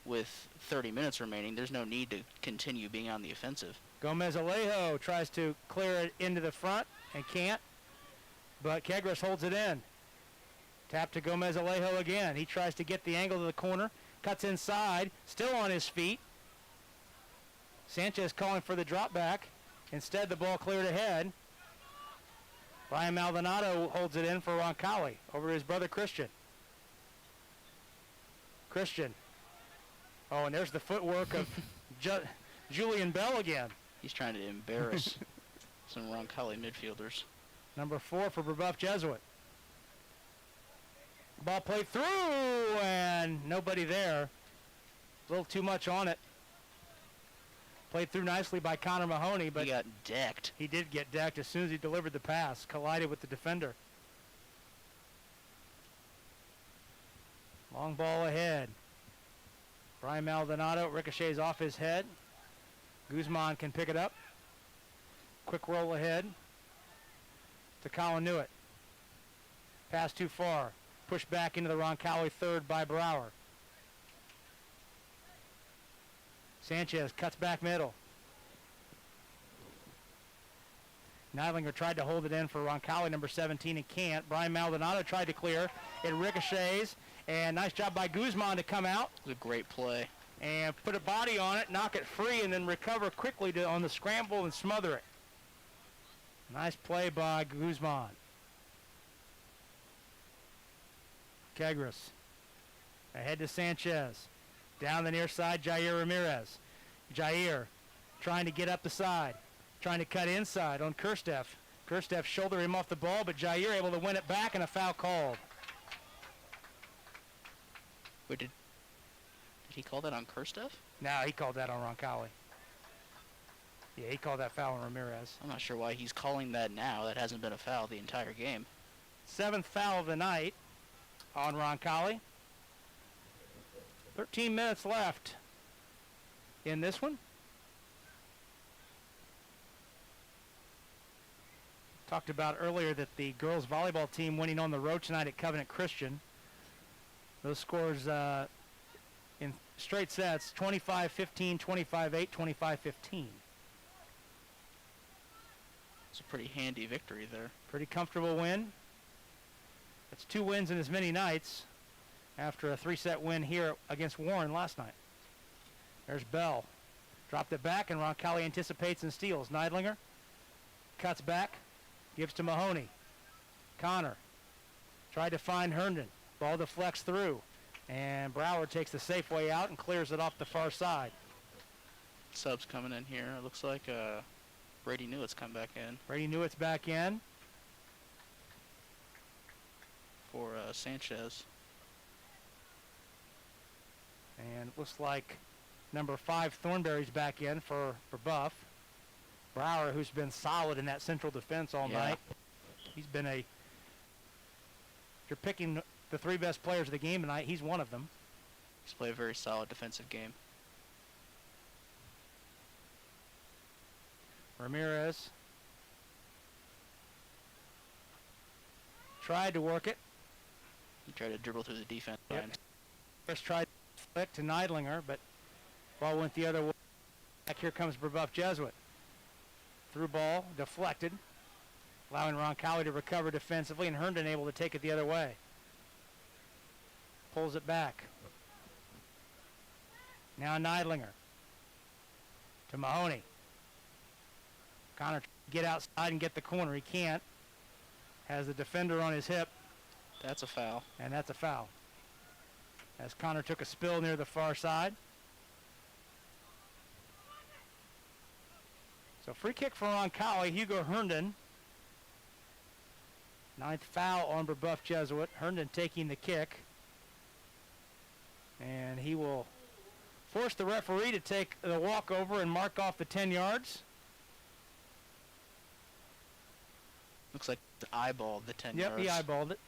with 30 minutes remaining, there's no need to continue being on the offensive. Gomez Alejo tries to clear it into the front and can't, but Kegris holds it in. Tap to Gomez Alejo again. He tries to get the angle to the corner, cuts inside, still on his feet. Sanchez calling for the drop back. Instead, the ball cleared ahead. Brian Maldonado holds it in for Roncalli over to his brother Christian. Christian. Oh, and there's the footwork of Julian Bell again. He's trying to embarrass some Roncalli midfielders. Number 4 for Brebeuf Jesuit. Ball played through, and nobody there. A little too much on it. Played through nicely by Connor Mahoney, but he got decked. He did get decked as soon as he delivered the pass. Collided with the defender. Long ball ahead. Brian Maldonado ricochets off his head. Guzman can pick it up. Quick roll ahead to Colin Newitt. Pass too far. Pushed back into the Roncalli third by Brower. Sanchez cuts back middle. Neidlinger tried to hold it in for Roncalli, number 17, and can't. Brian Maldonado tried to clear. It ricochets, and nice job by Guzman to come out. It was a great play. And put a body on it, knock it free, and then recover quickly on the scramble and smother it. Nice play by Guzman. Kegris ahead to Sanchez. Down the near side, Jair Ramirez. Jair trying to get up the side. Trying to cut inside on Kirsteff. Kirsteff shouldered him off the ball, but Jair able to win it back and a foul called. Wait, did he call that on Kirsteff? No, he called that on Roncalli. Yeah, he called that foul on Ramirez. I'm not sure why he's calling that now. That hasn't been a foul the entire game. 7th foul of the night on Roncalli. 13 minutes left in this one. Talked about earlier that the girls volleyball team winning on the road tonight at Covenant Christian. Those scores in straight sets, 25-15, 25-8, 25-15. It's a pretty handy victory there. Pretty comfortable win. It's 2 wins in as many nights after a 3-set win here against Warren last night. There's Bell. Dropped it back, and Roncalli anticipates and steals. Neidlinger cuts back. Gives to Mahoney. Connor tried to find Herndon. Ball deflects through. And Brower takes the safe way out and clears it off the far side. Subs coming in here. It looks like Brady Newitt's come back in. Brady Newitt's back in. For Sanchez. And looks like number 5 Thornberry's back in for Brebeuf. Brower, who's been solid in that central defense all night. He's been if you're picking the 3 best players of the game tonight, he's one of them. He's played a very solid defensive game. Ramirez tried to work it. He tried to dribble through the defense. Yep. First tried to flick to Neidlinger, but ball went the other way. Back here comes Brebeuf Jesuit. Through ball, deflected, allowing Roncalli to recover defensively, and Herndon able to take it the other way. Pulls it back. Now Neidlinger to Mahoney. Connor get outside and get the corner. He can't. Has the defender on his hip. That's a foul. And that's a foul. As Connor took a spill near the far side. So free kick for Roncalli, Hugo Herndon. 9th foul on Brebeuf Jesuit. Herndon taking the kick. And he will force the referee to take the walkover and mark off the 10 yards. Looks like the eyeballed the 10 Yep, yards. he eyeballed it.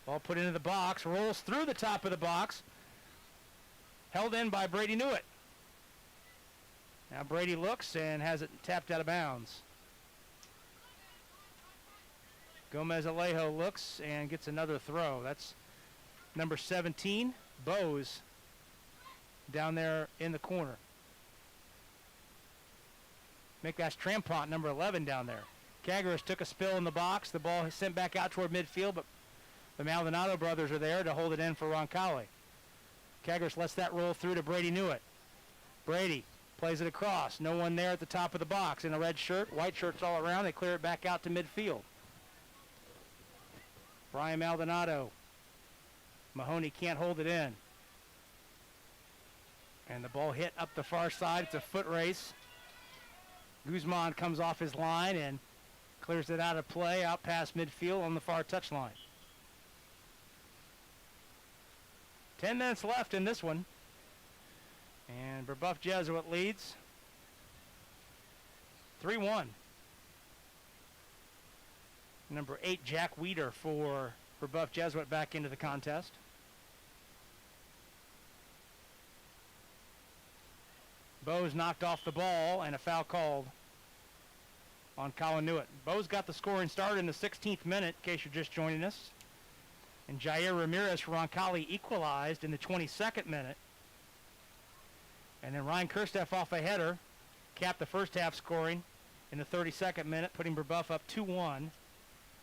Ball put into the box, rolls through the top of the box. Held in by Brady Newitt. Now Brady looks and has it tapped out of bounds. Gomez Alejo looks and gets another throw. That's number 17, Bose, down there in the corner. Make that's Trampont, number 11, down there. Kagaris took a spill in the box. The ball is sent back out toward midfield, but the Maldonado brothers are there to hold it in for Roncalli. Kagaris lets that roll through to Brady Newitt. Brady plays it across. No one there at the top of the box in a red shirt. White shirts all around. They clear it back out to midfield. Brian Maldonado. Mahoney can't hold it in. And the ball hit up the far side. It's a foot race. Guzman comes off his line and clears it out of play, out past midfield on the far touchline. 10 minutes left in this one. And Brebeuf Jesuit leads 3-1. Number 8, Jack Weeder for Brebeuf Jesuit back into the contest. Bose knocked off the ball and a foul called on Colin Newitt. Bose got the scoring started in the 16th minute, in case you're just joining us. And Jair Ramirez for Roncalli equalized in the 22nd minute. And then Ryan Kirsteff off a header capped the first half scoring in the 32nd minute, putting Brebeuf up 2-1.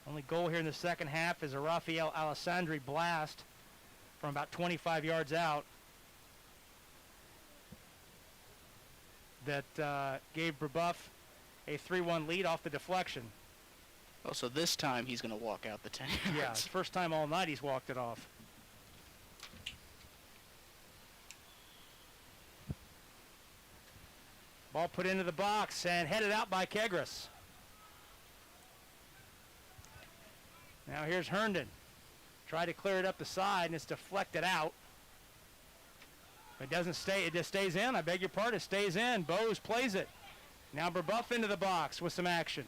Only goal here in the second half is a Rafael Alessandri blast from about 25 yards out that gave Brebeuf a 3-1 lead off the deflection. Oh, so this time he's going to walk out the 10 yards. Yeah, first time all night he's walked it off. Ball put into the box and headed out by Kegris. Now here's Herndon. Try to clear it up the side, and it's deflected out. It doesn't stay, it just stays in. I beg your pardon, it stays in. Bose plays it. Now Brebeuf into the box with some action.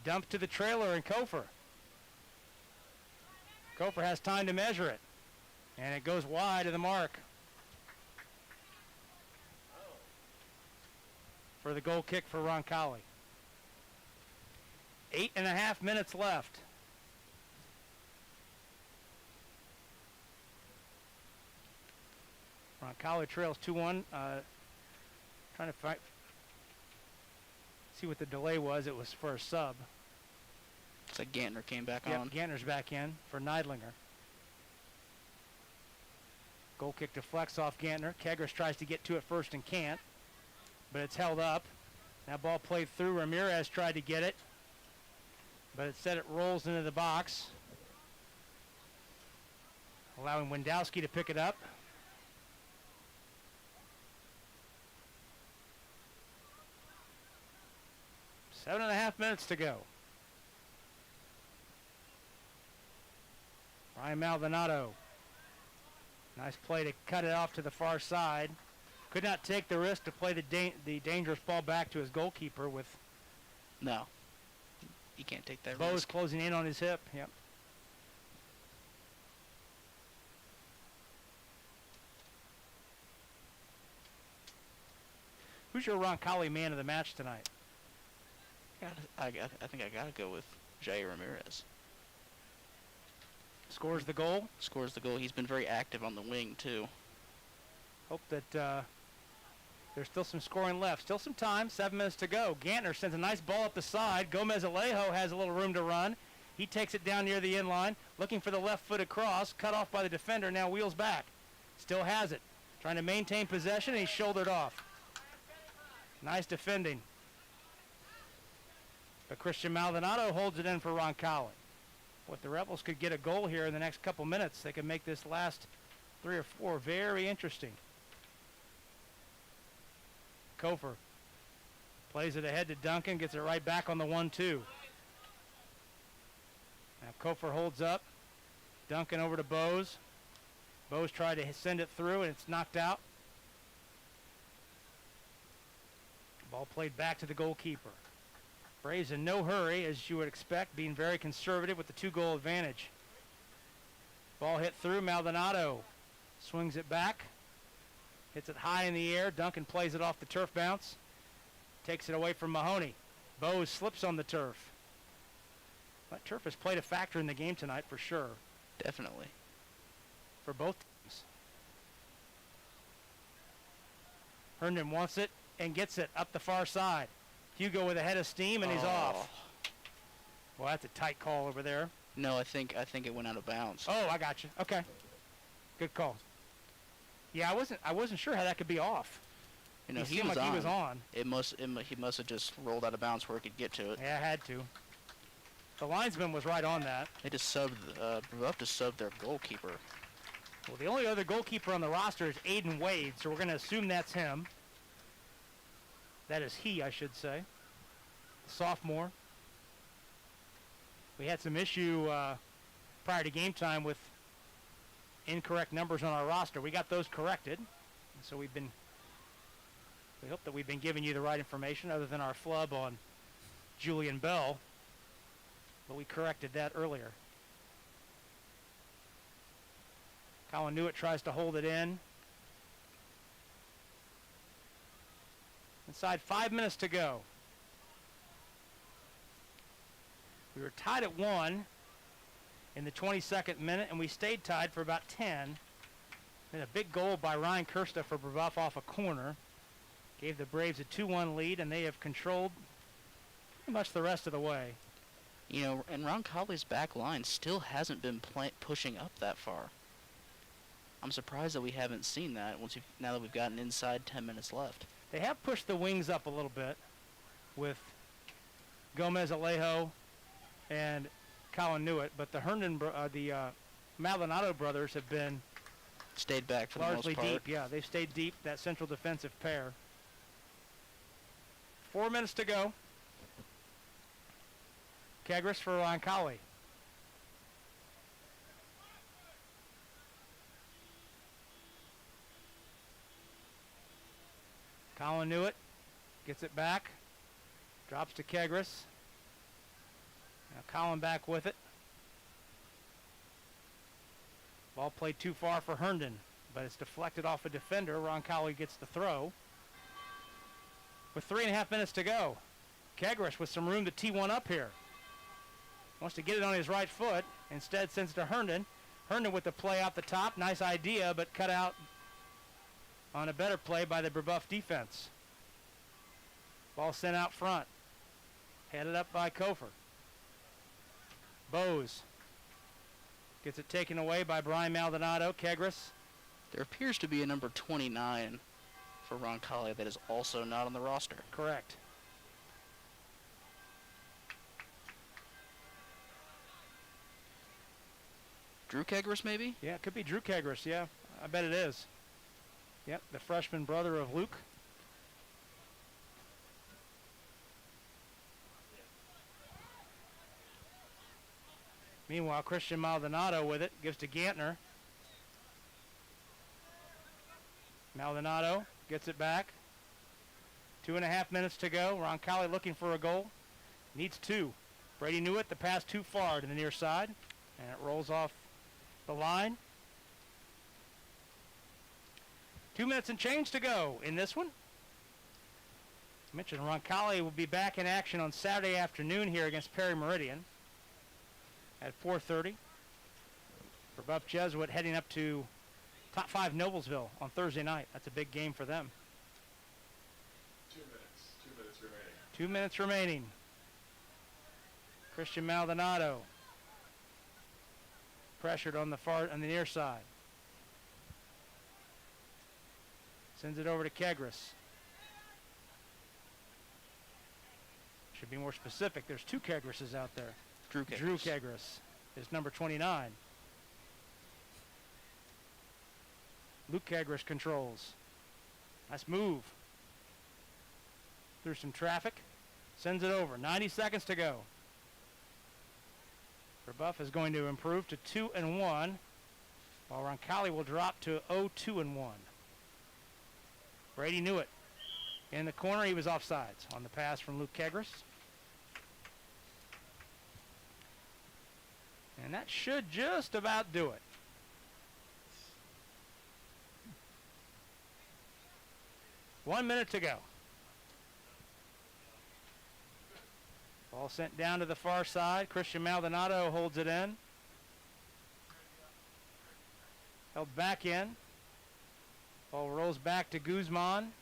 Dump to the trailer and Kofer. Kofer has time to measure it. And it goes wide of the mark. For the goal kick for Roncalli. 8.5 minutes left. Roncalli trails 2-1. Trying to see what the delay was. It was for a sub. It's like Gantner came back Yep, on. Gantner's back in for Neidlinger. Goal kick deflects off Gantner. Kegris tries to get to it first and can't, but it's held up. Now ball played through. Ramirez tried to get it, but instead it rolls into the box, allowing Wendowski to pick it up. Seven and a half minutes to go. Ryan Maldonado. Nice play to cut it off to the far side. Could not take the risk to play the dangerous ball back to his goalkeeper with No. You can't take that Bose risk. closing in on his hip. Yep. Who's your Roncalli man of the match tonight? I think I got to go with Jair Ramirez. Scores the goal. Scores the goal. He's been very active on the wing, too. Hope that there's still some scoring left. Still some time. 7 minutes to go. Gantner sends a nice ball up the side. Gomez Alejo has a little room to run. He takes it down near the end line, looking for the left-footed cross. Cut off by the defender. Now wheels back. Still has it. Trying to maintain possession, and he's shouldered off. Nice defending. But Christian Maldonado holds it in for Roncalli. If the Rebels could get a goal here in the next couple minutes, they could make this last 3 or 4 very interesting. Kofer plays it ahead to Duncan, gets it right back on the 1-2. Now Kofer holds up. Duncan over to Bose. Bose tried to send it through, and it's knocked out. Ball played back to the goalkeeper. Braves in no hurry, as you would expect, being very conservative with the 2-goal advantage. Ball hit through. Maldonado swings it back. Hits it high in the air. Duncan plays it off the turf bounce. Takes it away from Mahoney. Bose slips on the turf. That turf has played a factor in the game tonight for sure. Definitely. For both teams. Herndon wants it and gets it up the far side. Hugo with a head of steam, and he's off. Well, that's a tight call over there. No, I think it went out of bounds. Oh, I got you. Okay. Good call. Yeah, I wasn't sure how that could be off. You know, he was on. He must have just rolled out of bounds where he could get to it. Yeah, had to. The linesman was right on that. They just subbed. Brebeuf just subbed their goalkeeper. Well, the only other goalkeeper on the roster is Aiden Wade, so we're going to assume that's him. That is he, I should say. The sophomore. We had some issue prior to game time with incorrect numbers on our roster. We got those corrected, and so we hope that we've been giving you the right information, other than our flub on Julian Bell, but we corrected that earlier. Colin Newitt tries to hold it in. Inside 5 minutes to go. We were tied at 1 in the 22nd minute, and we stayed tied for about 10. Then a big goal by Ryan Kirsta for Brebeuf off a corner. Gave the Braves a 2-1 lead, and they have controlled pretty much the rest of the way. You know, and Roncalli's back line still hasn't been pushing up that far. I'm surprised that we haven't seen that now that we've gotten inside 10 minutes left. They have pushed the wings up a little bit with Gomez Alejo and Colin Newitt, but the Maldonado brothers have been stayed back for the largely most part. deep. Yeah, they've stayed deep, that central defensive pair. 4 minutes to go. Kegris for Roncalli. Colin Newitt gets it back, drops to Kegris. Now Colin back with it. Ball played too far for Herndon, but it's deflected off a defender. Roncalli gets the throw. With 3.5 minutes to go, Kegris with some room to tee one up here. Wants to get it on his right foot. Instead sends it to Herndon. Herndon with the play out the top. Nice idea, but cut out on a better play by the Brebeuf defense. Ball sent out front. Headed up by Kofer. Bose gets it taken away by Brian Maldonado. Kegris. There appears to be a number 29 for Roncalli that is also not on the roster. Correct. Drew Kegris, maybe? Yeah, it could be Drew Kegris, yeah. I bet it is. Yep, the freshman brother of Luke. Meanwhile, Christian Maldonado with it, gives to Gantner. Maldonado gets it back. 2.5 minutes to go. Roncalli looking for a goal. Needs 2. Brady Newitt, the pass too far to the near side. And it rolls off the line. 2 minutes and change to go in this one. I mentioned Roncalli will be back in action on Saturday afternoon here against Perry Meridian at 4:30. Brebeuf Jesuit heading up to top 5 Noblesville on Thursday night. That's a big game for them. 2 minutes. 2 minutes remaining. 2 minutes remaining. Christian Maldonado pressured on the near side. Sends it over to Kegris. Should be more specific. There's 2 Kegrises out there. Drew Kegris. Drew Kegris is number 29. Luke Kegris controls. Nice move. Through some traffic. Sends it over. 90 seconds to go. Brebeuf is going to improve to 2-1, while Roncalli will drop to 0-2-1. Brady Newitt in the corner. He was offsides on the pass from Luke Kegris. And that should just about do it. One minute to go. Ball sent down to the far side. Christian Maldonado holds it in. Held back in. Ball rolls back to Guzman. And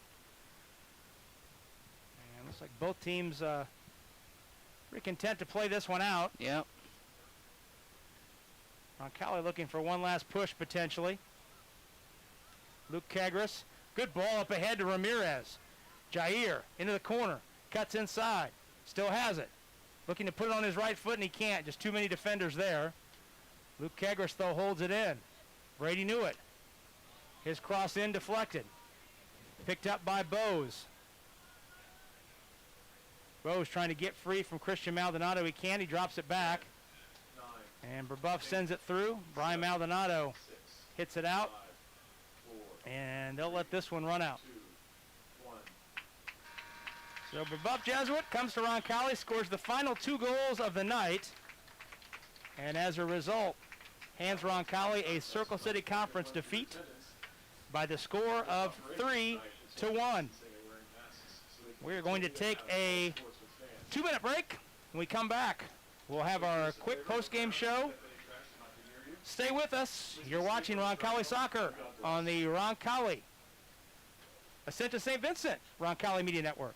looks like both teams pretty content to play this one out. Yep. Roncalli looking for one last push potentially. Luke Kegris. Good ball up ahead to Ramirez. Jair into the corner. Cuts inside. Still has it. Looking to put it on his right foot, and he can't. Just too many defenders there. Luke Kegris, though, holds it in. Brady Newitt. His cross in deflected. Picked up by Bose. Bose trying to get free from Christian Maldonado. He can. He drops it back. 9, And Brebeuf sends it through. Brian Maldonado 6, hits it out. 5, 4, And they'll let this one run out. 2, 1. So Brebeuf Jesuit comes to Roncalli, scores the final 2 goals of the night. And as a result, hands Roncalli a Circle City Conference defeat by the score of 3-1. We're going to take a 2-minute break. When we come back, we'll have our quick post-game show. Stay with us. You're watching Roncalli Soccer on the Roncalli Ascent to St. Vincent Roncalli Media Network.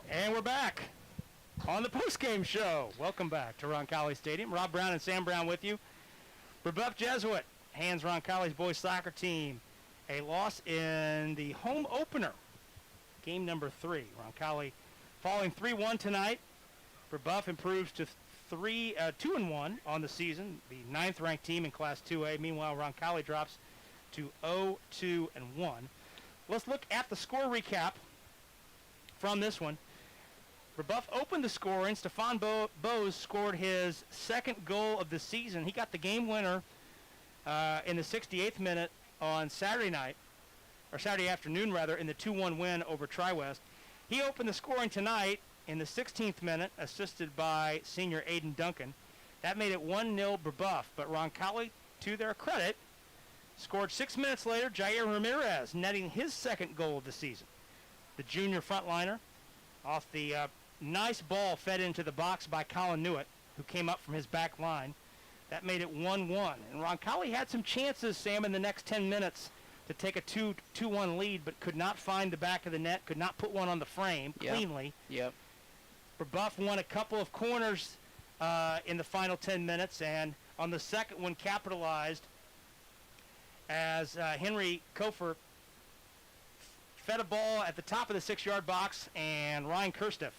And we're back on the postgame show. Welcome back to Roncalli Stadium. Rob Brown and Sam Brown with you. Brebeuf Jesuit hands Roncalli's boys soccer team a loss in the home opener, game number 3. Roncalli falling 3-1 tonight. Brebeuf improves to 2-1 on the season, the 9th ranked team in Class 2A. Meanwhile, Roncalli drops to 0-2-1. Let's look at the score recap from this one. Brebeuf opened the scoring. Stefan Bose scored his second goal of the season. He got the game winner in the 68th minute on Saturday afternoon, in the 2-1 win over Tri-West. He opened the scoring tonight in the 16th minute, assisted by senior Aiden Duncan. That made it 1-0 Brebeuf, but Roncalli, to their credit, scored 6 minutes later. Jair Ramirez netting his second goal of the season. The junior frontliner off the nice ball fed into the box by Colin Newitt, who came up from his back line. That made it 1-1. And Roncalli had some chances, Sam, in the next 10 minutes to take a 2-1 lead, but could not find the back of the net, could not put one on the frame cleanly. Yep. Brebeuf won a couple of corners in the final 10 minutes, and on the second one capitalized as Henry Kofer fed a ball at the top of the 6-yard box, and Ryan Kirsteff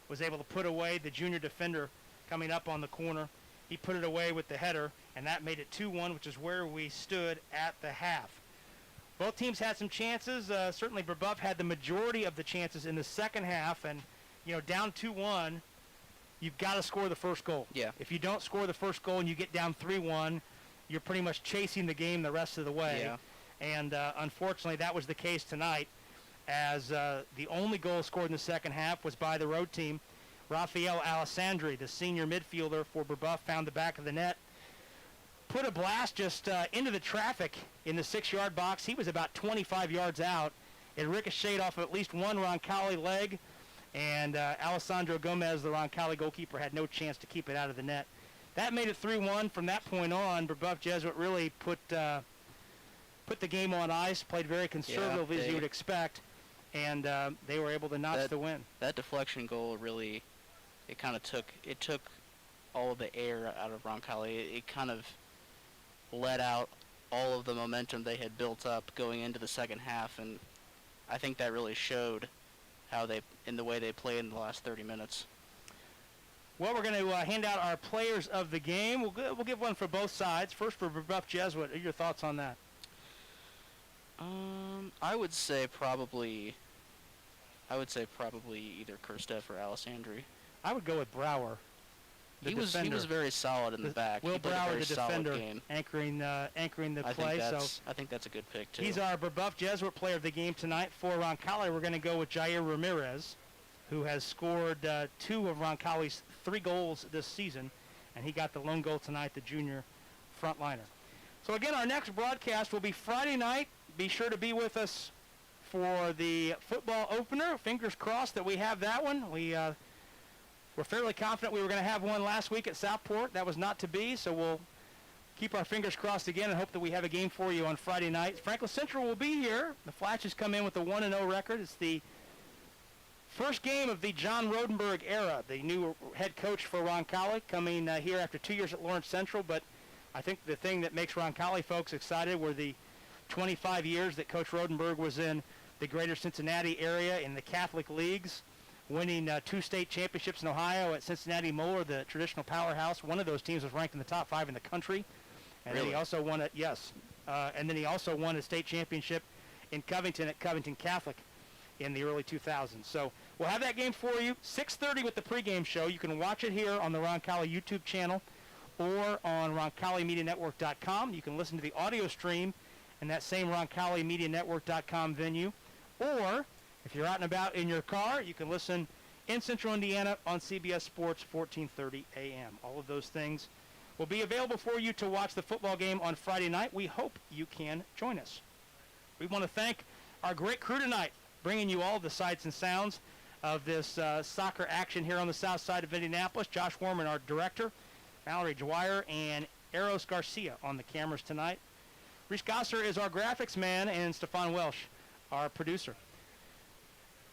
was able to put away the junior defender coming up on the corner. He put it away with the header, and that made it 2-1, which is where we stood at the half. Both teams had some chances. Certainly Brebeuf had the majority of the chances in the second half, and down 2-1, you've got to score the first goal. Yeah. If you don't score the first goal and you get down 3-1, you're pretty much chasing the game the rest of the way. Yeah. And unfortunately, that was the case tonight, as the only goal scored in the second half was by the road team. Rafael Alessandri, the senior midfielder for Brebeuf, found the back of the net, put a blast just into the traffic in the 6-yard box. He was about 25 yards out. It ricocheted off of at least one Roncalli leg, and Alessandro Gomez, the Roncalli goalkeeper, had no chance to keep it out of the net. That made it 3-1. From that point on, Brebeuf Jesuit really put the game on ice, played very conservatively, as you would expect, and they were able to notch the win. That deflection goal really, it took all of the air out of Roncalli. It kind of let out all of the momentum they had built up going into the second half, and I think that really showed in the way they played in the last 30 minutes. Well, we're going to hand out our players of the game. We'll give one for both sides. First for Brebeuf Jesuit. What are your thoughts on that? I would say probably either Kirsteff or Alessandri. I would go with Brower. He was very solid in the back. Will Brower, the defender, game. anchoring the play. I think that's a good pick too. He's our Brebeuf Jesuit player of the game tonight. For Roncalli, we're going to go with Jair Ramirez, who has scored 2 of Roncalli's 3 goals this season, and he got the lone goal tonight, the junior frontliner. So again, our next broadcast will be Friday night. Be sure to be with us for the football opener. Fingers crossed that we have that one. We're fairly confident we were going to have one last week at Southport. That was not to be, so we'll keep our fingers crossed again and hope that we have a game for you on Friday night. Franklin Central will be here. The Flashes come in with a 1-0 record. It's the first game of the John Rodenberg era, the new head coach for Roncalli, coming here after 2 years at Lawrence Central. But I think the thing that makes Roncalli folks excited were the 25 years that Coach Rodenberg was in the greater Cincinnati area in the Catholic leagues, winning 2 state championships in Ohio at Cincinnati Moeller, the traditional powerhouse. One of those teams was ranked in the top 5 in the country. And Really? then he also won and then he also won a state championship in Covington at Covington Catholic in the early 2000s. So we'll have that game for you. 6:30 with the pregame show. You can watch it here on the Roncalli YouTube channel or on RoncalliMediaNetwork.com. You can listen to the audio stream in that same RoncalliMediaNetwork.com venue. Or if you're out and about in your car, you can listen in Central Indiana on CBS Sports 1430 a.m. All of those things will be available for you to watch the football game on Friday night. We hope you can join us. We want to thank our great crew tonight, bringing you all the sights and sounds of this soccer action here on the south side of Indianapolis. Josh Warman, our director, Valerie Dwyer, and Eros Garcia on the cameras tonight. Reese Gosser is our graphics man, and Stefan Welsh, our producer.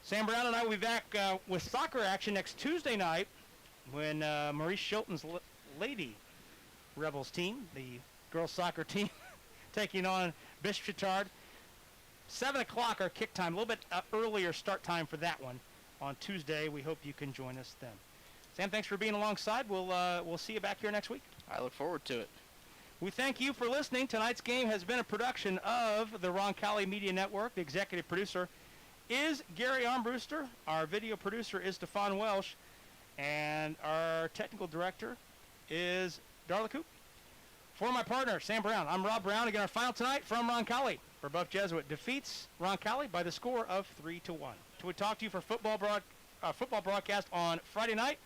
Sam Brown and I will be back with soccer action next Tuesday night when Maurice Shilton's Lady Rebels team, the girls soccer team, taking on Bishop Chatard. 7 o'clock our kick time, a little bit earlier start time for that one on Tuesday. We hope you can join us then. Sam, thanks for being alongside. We'll see you back here next week. I look forward to it. We thank you for listening. Tonight's game has been a production of the Roncalli Media Network. The executive producer is Gary Armbruster. Our video producer is Stefan Welsh. And our technical director is Darla Coop. For my partner, Sam Brown, I'm Rob Brown. Again, our final tonight from Roncalli. Brebeuf Jesuit defeats Roncalli by the score of 3-1. Till we talk to you for football broadcast on Friday night,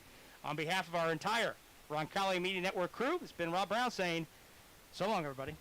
on behalf of our entire Roncalli Media Network crew, it's been Rob Brown saying, so long, everybody.